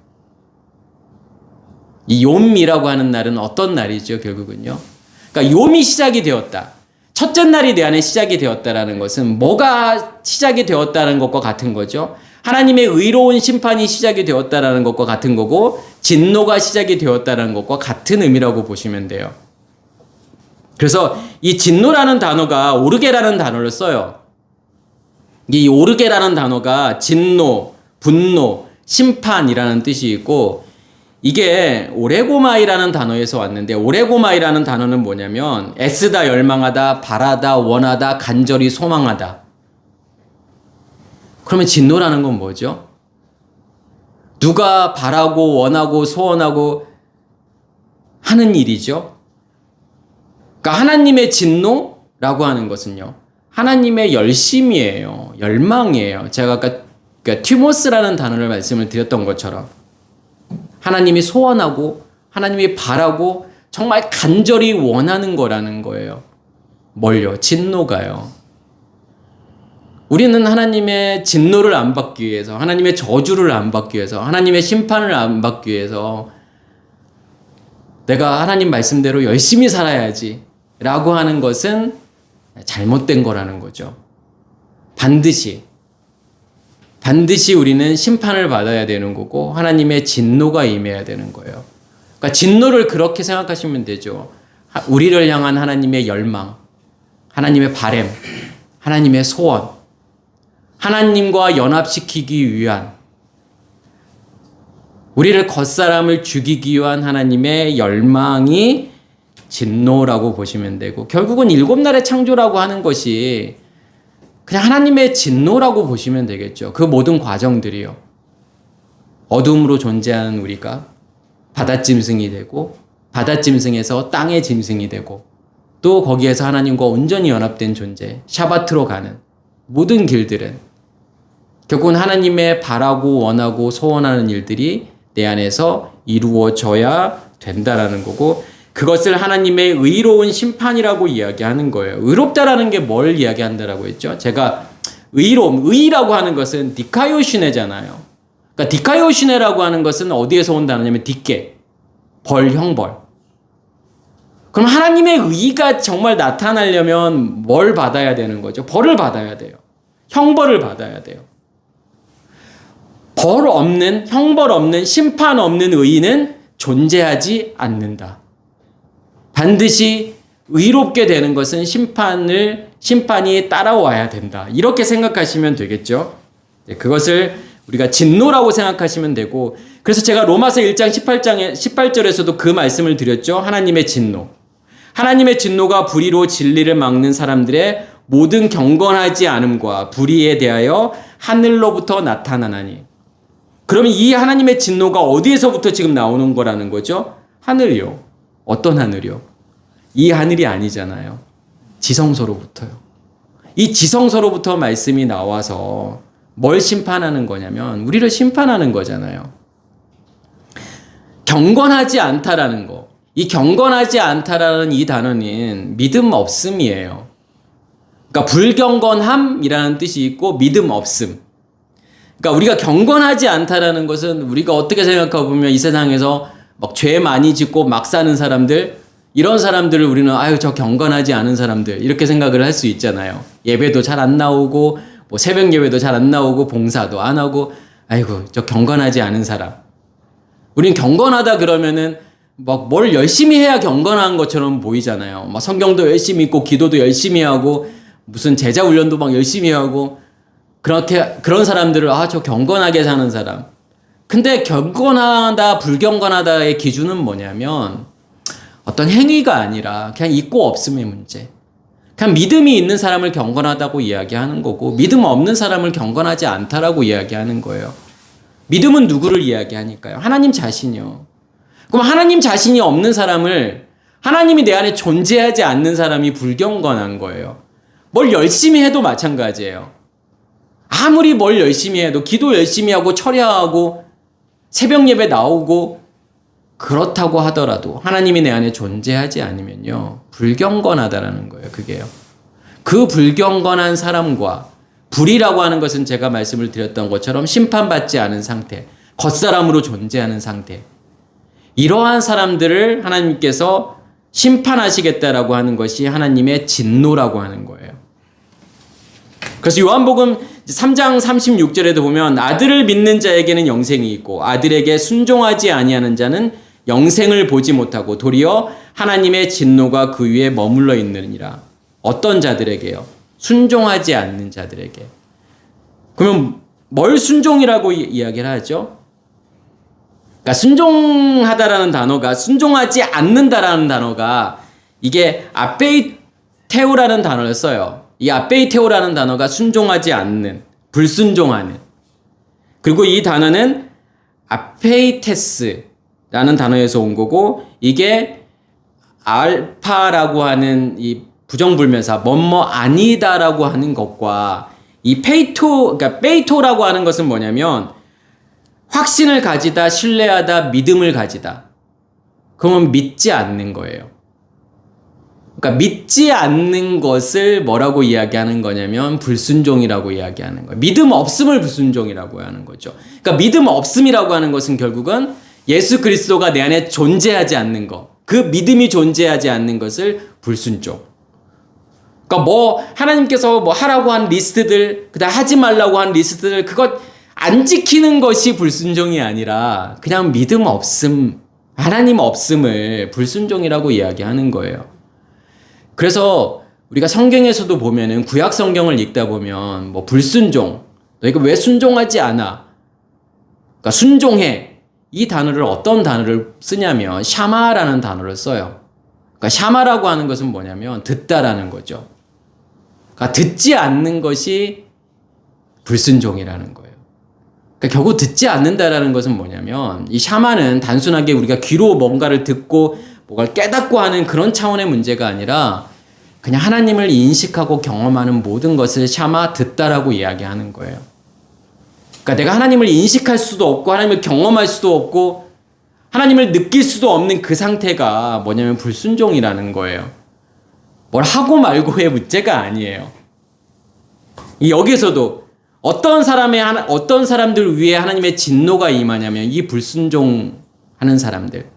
이 욤이라고 하는 날은 어떤 날이죠? 결국은요. 그러니까 욤이 시작이 되었다. 첫째 날이 내 안에 시작이 되었다라는 것은 뭐가 시작이 되었다는 것과 같은 거죠. 하나님의 의로운 심판이 시작이 되었다라는 것과 같은 거고 진노가 시작이 되었다라는 것과 같은 의미라고 보시면 돼요. 그래서 이 진노라는 단어가 오르게라는 단어를 써요. 이 오르게라는 단어가 진노, 분노, 심판이라는 뜻이 있고 이게 오레고마이라는 단어에서 왔는데 오레고마이라는 단어는 뭐냐면 애쓰다, 열망하다, 바라다, 원하다, 간절히 소망하다. 그러면 진노라는 건 뭐죠? 누가 바라고 원하고 소원하고 하는 일이죠. 그러니까 하나님의 진노라고 하는 것은요. 하나님의 열심이에요. 열망이에요. 제가 아까 그러니까 티모스라는 단어를 말씀을 드렸던 것처럼 하나님이 소원하고 하나님이 바라고 정말 간절히 원하는 거라는 거예요. 뭘요? 진노가요. 우리는 하나님의 진노를 안 받기 위해서, 하나님의 저주를 안 받기 위해서, 하나님의 심판을 안 받기 위해서 내가 하나님 말씀대로 열심히 살아야지 라고 하는 것은 잘못된 거라는 거죠. 반드시 우리는 심판을 받아야 되는 거고 하나님의 진노가 임해야 되는 거예요. 그러니까 진노를 그렇게 생각하시면 되죠. 우리를 향한 하나님의 열망, 하나님의 바램, 하나님의 소원, 하나님과 연합시키기 위한, 우리를 겉사람을 죽이기 위한 하나님의 열망이 진노라고 보시면 되고, 결국은 7날의 창조라고 하는 것이 그냥 하나님의 진노라고 보시면 되겠죠. 그 모든 과정들이요. 어둠으로 존재하는 우리가 바닷짐승이 되고, 바닷짐승에서 땅의 짐승이 되고, 또 거기에서 하나님과 온전히 연합된 존재, 샤바트로 가는 모든 길들은 결국은 하나님의 바라고 원하고 소원하는 일들이 내 안에서 이루어져야 된다라는 거고, 그것을 하나님의 의로운 심판이라고 이야기하는 거예요. 의롭다라는 게 뭘 이야기한다라고 했죠? 제가 의라고 하는 것은 디카요시네잖아요. 그러니까 디카요시네라고 하는 것은 어디에서 온 단어냐면 딕게, 형벌. 그럼 하나님의 의가 정말 나타나려면 뭘 받아야 되는 거죠? 벌을 받아야 돼요. 형벌을 받아야 돼요. 형벌 없는, 심판 없는 의는 존재하지 않는다. 반드시 의롭게 되는 것은 심판이 따라와야 된다. 이렇게 생각하시면 되겠죠. 그것을 우리가 진노라고 생각하시면 되고, 그래서 제가 로마서 1장 18절에서도 그 말씀을 드렸죠. 하나님의 진노. 하나님의 진노가 불의로 진리를 막는 사람들의 모든 경건하지 않음과 불의에 대하여 하늘로부터 나타나나니. 그러면 이 하나님의 진노가 어디에서부터 지금 나오는 거라는 거죠? 하늘이요. 어떤 하늘이요? 이 하늘이 아니잖아요. 지성소로부터요. 이 지성소로부터 말씀이 나와서 뭘 심판하는 거냐면 우리를 심판하는 거잖아요. 경건하지 않다라는 거. 이 경건하지 않다라는 이 단어는 믿음 없음이에요. 그러니까 불경건함이라는 뜻이 있고 믿음 없음. 그러니까 우리가 경건하지 않다라는 것은 우리가 어떻게 생각하고 보면 이 세상에서 막 죄 많이 짓고 막 사는 사람들, 이런 사람들을 우리는 저 경건하지 않은 사람들 이렇게 생각을 할 수 있잖아요. 예배도 잘 안 나오고 뭐 새벽 예배도 잘 안 나오고 봉사도 안 하고 저 경건하지 않은 사람. 우린 경건하다 그러면은 막 뭘 열심히 해야 경건한 것처럼 보이잖아요. 막 성경도 열심히 읽고 기도도 열심히 하고 무슨 제자 훈련도 막 열심히 하고 그런 사람들을 저 경건하게 사는 사람. 근데 경건하다 불경건하다의 기준은 뭐냐면 어떤 행위가 아니라 그냥 있고 없음의 문제. 그냥 믿음이 있는 사람을 경건하다고 이야기하는 거고 믿음 없는 사람을 경건하지 않다라고 이야기하는 거예요. 믿음은 누구를 이야기하니까요? 하나님 자신이요. 그럼 하나님 자신이 없는 사람을, 하나님이 내 안에 존재하지 않는 사람이 불경건한 거예요. 뭘 열심히 해도 마찬가지예요. 아무리 뭘 열심히 해도 기도 열심히 하고 철야하고 새벽 예배 나오고 그렇다고 하더라도 하나님이 내 안에 존재하지 않으면요, 불경건하다라는 거예요. 그게요. 그 불경건한 사람과 불이라고 하는 것은 제가 말씀을 드렸던 것처럼 심판받지 않은 상태, 겉사람으로 존재하는 상태, 이러한 사람들을 하나님께서 심판하시겠다라고 하는 것이 하나님의 진노라고 하는 거예요. 그래서 요한복음 3장 36절에도 보면 아들을 믿는 자에게는 영생이 있고 아들에게 순종하지 아니하는 자는 영생을 보지 못하고 도리어 하나님의 진노가 그 위에 머물러 있느니라. 어떤 자들에게요? 순종하지 않는 자들에게. 그러면 뭘 순종이라고 이야기를 하죠? 그러니까 순종하다라는 단어가, 순종하지 않는다라는 단어가 이게 아페이테오라는 단어를 써요. 이 아페이테오라는 단어가 순종하지 않는, 불순종하는. 그리고 이 단어는 아페이테스라는 단어에서 온 거고, 이게 알파라고 하는 이 부정불명사, 뭐뭐 아니다라고 하는 것과 이 그러니까 페이토라고 하는 것은 뭐냐면 확신을 가지다, 신뢰하다, 믿음을 가지다. 그러면 믿지 않는 거예요. 그러니까 믿지 않는 것을 뭐라고 이야기하는 거냐면 불순종이라고 이야기하는 거예요. 믿음 없음을 불순종이라고 하는 거죠. 그러니까 믿음 없음이라고 하는 것은 결국은 예수 그리스도가 내 안에 존재하지 않는 것, 그 믿음이 존재하지 않는 것을 불순종. 그러니까 뭐 하나님께서 뭐 하라고 한 리스트들, 그다음 하지 말라고 한 리스트들, 그것 안 지키는 것이 불순종이 아니라 그냥 믿음 없음, 하나님 없음을 불순종이라고 이야기하는 거예요. 그래서 우리가 성경에서도 보면은 구약 성경을 읽다 보면 뭐 불순종, 너희가 왜 순종하지 않아? 그러니까 순종해. 이 단어를 어떤 단어를 쓰냐면 샤마라는 단어를 써요. 그러니까 샤마라고 하는 것은 뭐냐면 듣다라는 거죠. 그러니까 듣지 않는 것이 불순종이라는 거예요. 그러니까 결국 듣지 않는다라는 것은 뭐냐면 이 샤마는 단순하게 우리가 귀로 뭔가를 듣고 뭔가를 깨닫고 하는 그런 차원의 문제가 아니라 그냥 하나님을 인식하고 경험하는 모든 것을 샤마 듣다라고 이야기하는 거예요. 그러니까 내가 하나님을 인식할 수도 없고 하나님을 경험할 수도 없고 하나님을 느낄 수도 없는 그 상태가 뭐냐면 불순종이라는 거예요. 뭘 하고 말고의 문제가 아니에요. 여기에서도 어떤 사람들 위에 하나님의 진노가 임하냐면 이 불순종하는 사람들.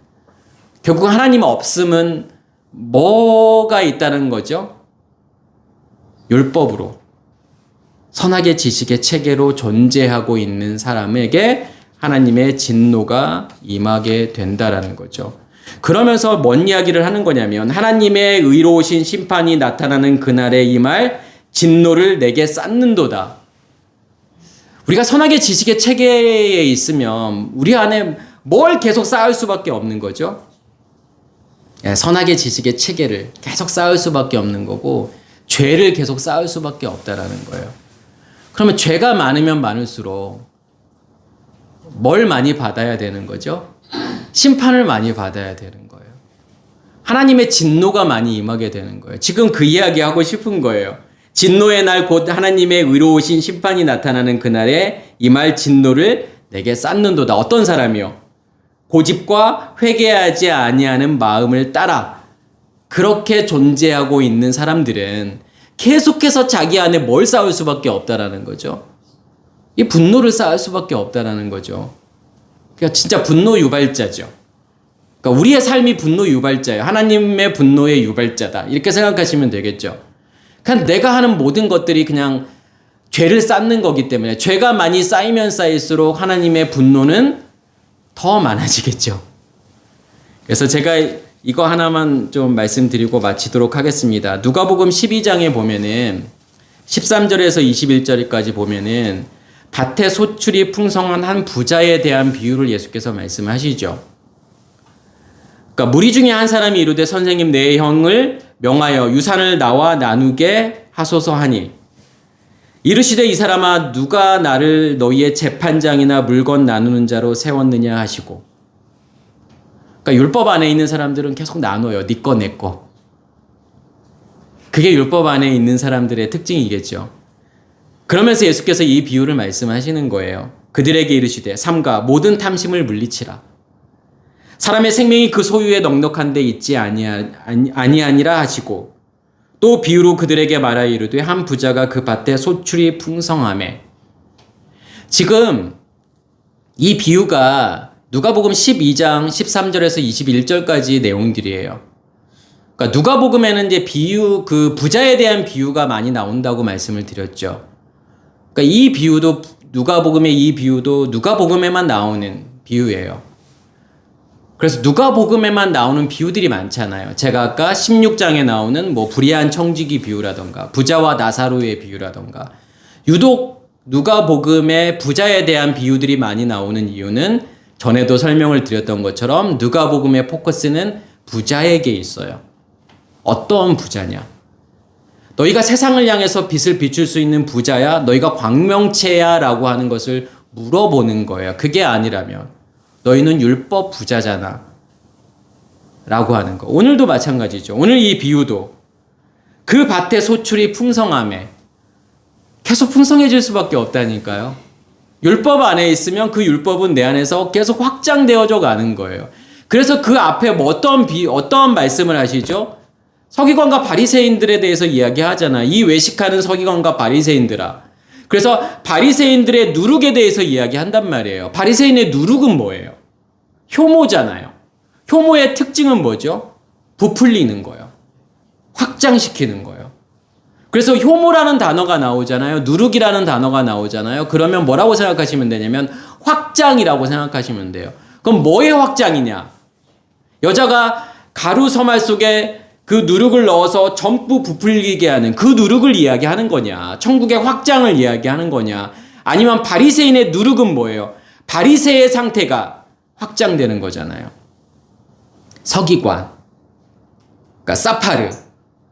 결국 하나님 없음은 뭐가 있다는 거죠? 율법으로, 선악의 지식의 체계로 존재하고 있는 사람에게 하나님의 진노가 임하게 된다라는 거죠. 그러면서 뭔 이야기를 하는 거냐면 하나님의 의로우신 심판이 나타나는 그날에 임할 진노를 내게 쌓는도다. 우리가 선악의 지식의 체계에 있으면 우리 안에 뭘 계속 쌓을 수밖에 없는 거죠. 선악의 지식의 체계를 계속 쌓을 수밖에 없는 거고 죄를 계속 쌓을 수밖에 없다라는 거예요. 그러면 죄가 많으면 많을수록 뭘 많이 받아야 되는 거죠? 심판을 많이 받아야 되는 거예요. 하나님의 진노가 많이 임하게 되는 거예요. 지금 그 이야기 하고 싶은 거예요. 진노의 날 곧 하나님의 의로우신 심판이 나타나는 그날에 임할 진노를 내게 쌓는도다. 어떤 사람이요? 고집과 회개하지 아니하는 마음을 따라 그렇게 존재하고 있는 사람들은 계속해서 자기 안에 뭘 쌓을 수밖에 없다라는 거죠. 이 분노를 쌓을 수밖에 없다라는 거죠. 그러니까 진짜 분노 유발자죠. 그러니까 우리의 삶이 분노 유발자예요. 하나님의 분노의 유발자다. 이렇게 생각하시면 되겠죠. 그냥 내가 하는 모든 것들이 그냥 죄를 쌓는 거기 때문에 죄가 많이 쌓이면 쌓일수록 하나님의 분노는 더 많아지겠죠. 그래서 제가 이거 하나만 좀 말씀드리고 마치도록 하겠습니다. 누가복음 12장에 보면은 13절에서 21절까지 보면은 밭에 소출이 풍성한 한 부자에 대한 비유를 예수께서 말씀하시죠. 그러니까 무리 중에 한 사람이 이르되 선생님 내 형을 명하여 유산을 나와 나누게 하소서 하니 이르시되 이 사람아 누가 나를 너희의 재판장이나 물건 나누는 자로 세웠느냐 하시고. 그러니까 율법 안에 있는 사람들은 계속 나눠요. 네 거, 내 거. 그게 율법 안에 있는 사람들의 특징이겠죠. 그러면서 예수께서 이 비유를 말씀하시는 거예요. 그들에게 이르시되 삼가 모든 탐심을 물리치라. 사람의 생명이 그 소유에 넉넉한 데 있지 아니하니라 하시고 또 비유로 그들에게 말하여 이르되 한 부자가 그 밭에 소출이 풍성하매. 지금 이 비유가 누가복음 12장 13절에서 21절까지 내용들이에요. 그러니까 누가복음에는 이제 비유, 그 부자에 대한 비유가 많이 나온다고 말씀을 드렸죠. 그러니까 이 비유도 누가복음의 이 비유도 누가복음에만 나오는 비유예요. 그래서 누가복음에만 나오는 비유들이 많잖아요. 제가 아까 16장에 나오는 뭐 불의한 청지기 비유라던가 부자와 나사로의 비유라던가 유독 누가복음의 부자에 대한 비유들이 많이 나오는 이유는 전에도 설명을 드렸던 것처럼 누가복음의 포커스는 부자에게 있어요. 어떤 부자냐? 너희가 세상을 향해서 빛을 비출 수 있는 부자야? 너희가 광명체야? 라고 하는 것을 물어보는 거예요. 그게 아니라면 너희는 율법 부자잖아 라고 하는 거. 오늘도 마찬가지죠. 오늘 이 비유도 그 밭의 소출이 풍성함에 계속 풍성해질 수밖에 없다니까요. 율법 안에 있으면 그 율법은 내 안에서 계속 확장되어져 가는 거예요. 그래서 그 앞에 뭐 어떤 말씀을 하시죠? 서기관과 바리새인들에 대해서 이야기하잖아. 이 외식하는 서기관과 바리새인들아. 그래서 바리새인들의 누룩에 대해서 이야기한단 말이에요. 바리새인의 누룩은 뭐예요? 효모잖아요. 효모의 특징은 뭐죠? 부풀리는 거예요. 확장시키는 거예요. 그래서 효모라는 단어가 나오잖아요. 누룩이라는 단어가 나오잖아요. 그러면 뭐라고 생각하시면 되냐면 확장이라고 생각하시면 돼요. 그럼 뭐의 확장이냐? 여자가 가루 서말 속에 그 누룩을 넣어서 전부 부풀리게 하는 그 누룩을 이야기하는 거냐? 천국의 확장을 이야기하는 거냐? 아니면 바리새인의 누룩은 뭐예요? 바리새의 상태가 확장되는 거잖아요. 서기관, 그러니까 사파르,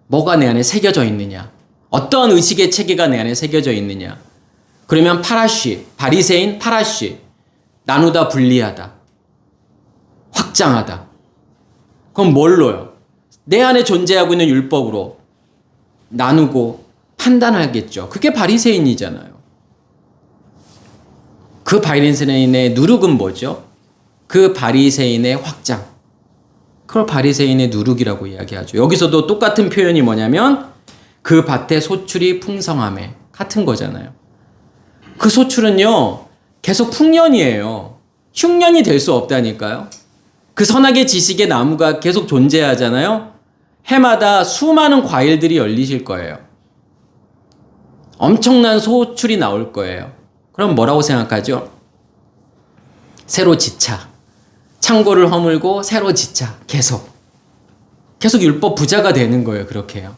뭐가 내 안에 새겨져 있느냐? 어떤 의식의 체계가 내 안에 새겨져 있느냐? 그러면 파라시, 바리새인 파라시, 나누다 분리하다, 확장하다. 그럼 뭘로요? 내 안에 존재하고 있는 율법으로 나누고 판단하겠죠. 그게 바리새인이잖아요. 그 바리새인의 누룩은 뭐죠? 그 바리새인의 확장. 그걸 바리새인의 누룩이라고 이야기하죠. 여기서도 똑같은 표현이 뭐냐면 그 밭의 소출이 풍성함에 같은 거잖아요. 그 소출은요 계속 풍년이에요. 흉년이 될 수 없다니까요. 그 선악의 지식의 나무가 계속 존재하잖아요. 해마다 수많은 과일들이 열리실 거예요. 엄청난 소출이 나올 거예요. 그럼 뭐라고 생각하죠? 새로 지차. 창고를 허물고 새로 지차. 계속 율법 부자가 되는 거예요. 그렇게요.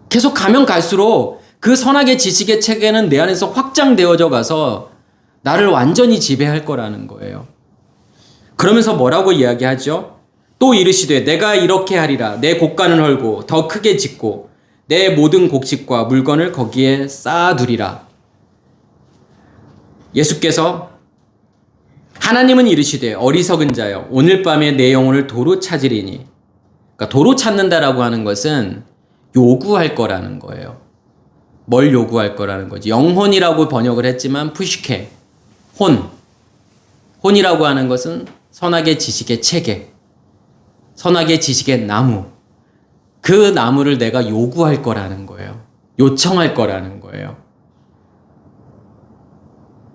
계속 가면 갈수록 그 선악의 지식의 체계는 내 안에서 확장되어져 가서 나를 완전히 지배할 거라는 거예요. 그러면서 뭐라고 이야기하죠? 또 이르시되 내가 이렇게 하리라. 내 곡간을 헐고 더 크게 짓고 내 모든 곡식과 물건을 거기에 쌓아두리라. 예수께서 하나님은 이르시되 어리석은 자여 오늘 밤에 내 영혼을 도로 찾으리니. 그러니까 도로 찾는다라고 하는 것은 요구할 거라는 거예요. 뭘 요구할 거라는 거지? 영혼이라고 번역을 했지만 푸시케, 혼이라고 하는 것은 선악의 지식의 체계, 선악의 지식의 나무. 그 나무를 내가 요구할 거라는 거예요. 요청할 거라는 거예요.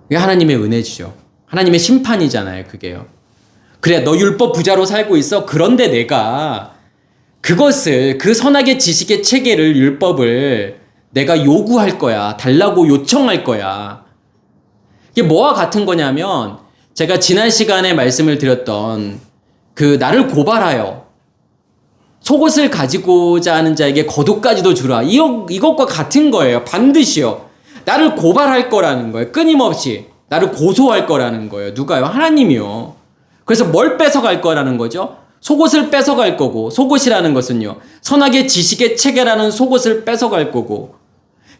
이게 하나님의 은혜죠. 하나님의 심판이잖아요, 그게요. 그래, 너 율법 부자로 살고 있어. 그런데 내가 그것을, 그 선악의 지식의 체계를, 율법을 내가 요구할 거야. 달라고 요청할 거야. 이게 뭐와 같은 거냐면, 제가 지난 시간에 말씀을 드렸던 그 나를 고발하여 속옷을 가지고자 하는 자에게 겉옷까지도 주라. 이것과 같은 거예요. 반드시요. 나를 고발할 거라는 거예요. 끊임없이. 나를 고소할 거라는 거예요. 누가요? 하나님이요. 그래서 뭘 뺏어갈 거라는 거죠? 속옷을 뺏어갈 거고, 속옷이라는 것은요, 선악의 지식의 체계라는 속옷을 뺏어갈 거고,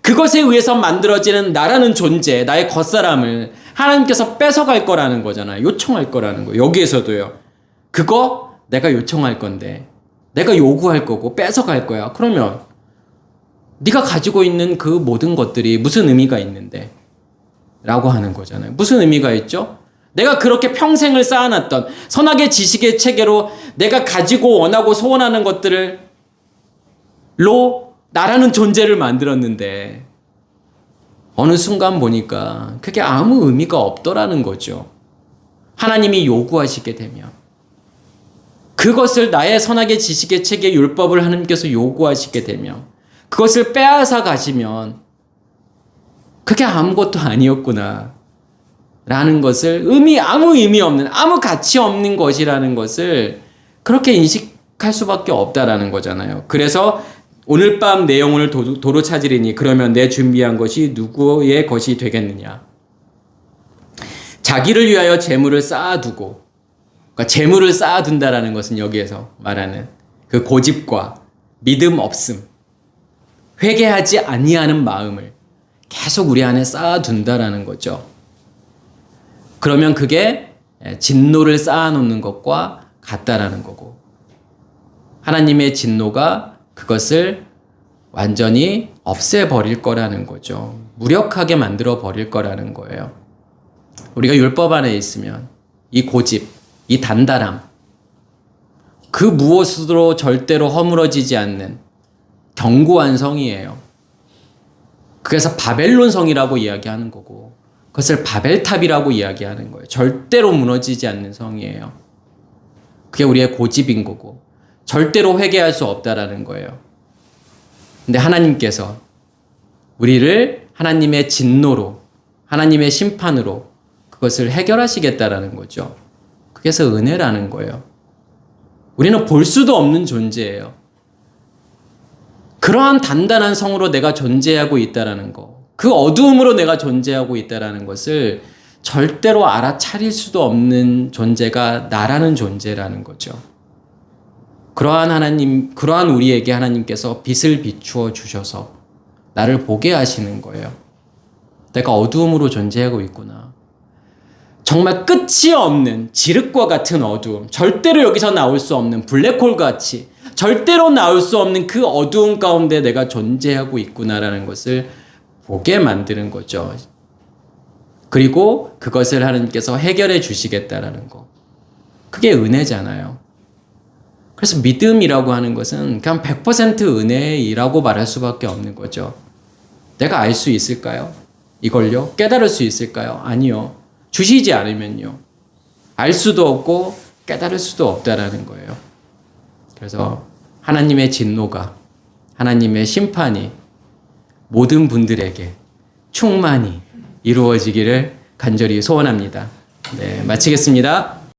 그것에 의해서 만들어지는 나라는 존재, 나의 겉사람을 하나님께서 뺏어갈 거라는 거잖아요. 요청할 거라는 거예요. 여기에서도요. 그거 내가 요청할 건데, 내가 요구할 거고 뺏어갈 거야. 그러면 네가 가지고 있는 그 모든 것들이 무슨 의미가 있는데? 라고 하는 거잖아요. 무슨 의미가 있죠? 내가 그렇게 평생을 쌓아놨던 선악의 지식의 체계로 내가 가지고 원하고 소원하는 것들로 나라는 존재를 만들었는데 어느 순간 보니까 그게 아무 의미가 없더라는 거죠. 하나님이 요구하시게 되면 그것을 나의 선악의 지식의 체계 율법을 하나님께서 요구하시게 되면 그것을 빼앗아 가시면 그게 아무것도 아니었구나 라는 것을 아무 의미 없는, 아무 가치 없는 것이라는 것을 그렇게 인식할 수밖에 없다라는 거잖아요. 그래서 오늘 밤 내 영혼을 도로 찾으리니 그러면 내 준비한 것이 누구의 것이 되겠느냐. 자기를 위하여 재물을 쌓아두고, 그러니까 재물을 쌓아둔다라는 것은 여기에서 말하는 그 고집과 믿음 없음, 회개하지 아니하는 마음을 계속 우리 안에 쌓아둔다라는 거죠. 그러면 그게 진노를 쌓아놓는 것과 같다라는 거고, 하나님의 진노가 그것을 완전히 없애버릴 거라는 거죠. 무력하게 만들어 버릴 거라는 거예요. 우리가 율법 안에 있으면 이 고집, 이 단단함, 그 무엇으로 절대로 허물어지지 않는 견고한 성이에요. 그래서 바벨론 성이라고 이야기하는 거고 그것을 바벨탑이라고 이야기하는 거예요. 절대로 무너지지 않는 성이에요. 그게 우리의 고집인 거고 절대로 회개할 수 없다라는 거예요. 근데 하나님께서 우리를 하나님의 진노로 하나님의 심판으로 그것을 해결하시겠다라는 거죠. 그래서 은혜라는 거예요. 우리는 볼 수도 없는 존재예요. 그러한 단단한 성으로 내가 존재하고 있다라는 거, 그 어두움으로 내가 존재하고 있다라는 것을 절대로 알아차릴 수도 없는 존재가 나라는 존재라는 거죠. 그러한 하나님, 그러한 우리에게 하나님께서 빛을 비추어 주셔서 나를 보게 하시는 거예요. 내가 어두움으로 존재하고 있구나. 정말 끝이 없는 지륵과 같은 어두움, 절대로 여기서 나올 수 없는 블랙홀 같이 절대로 나올 수 없는 그 어두움 가운데 내가 존재하고 있구나라는 것을 보게 만드는 거죠. 그리고 그것을 하나님께서 해결해 주시겠다라는 거. 그게 은혜잖아요. 그래서 믿음이라고 하는 것은 그냥 100% 은혜이라고 말할 수밖에 없는 거죠. 내가 알 수 있을까요? 이걸요? 깨달을 수 있을까요? 아니요. 주시지 않으면요. 알 수도 없고 깨달을 수도 없다라는 거예요. 그래서 하나님의 진노가, 하나님의 심판이 모든 분들에게 충만히 이루어지기를 간절히 소원합니다. 네, 마치겠습니다.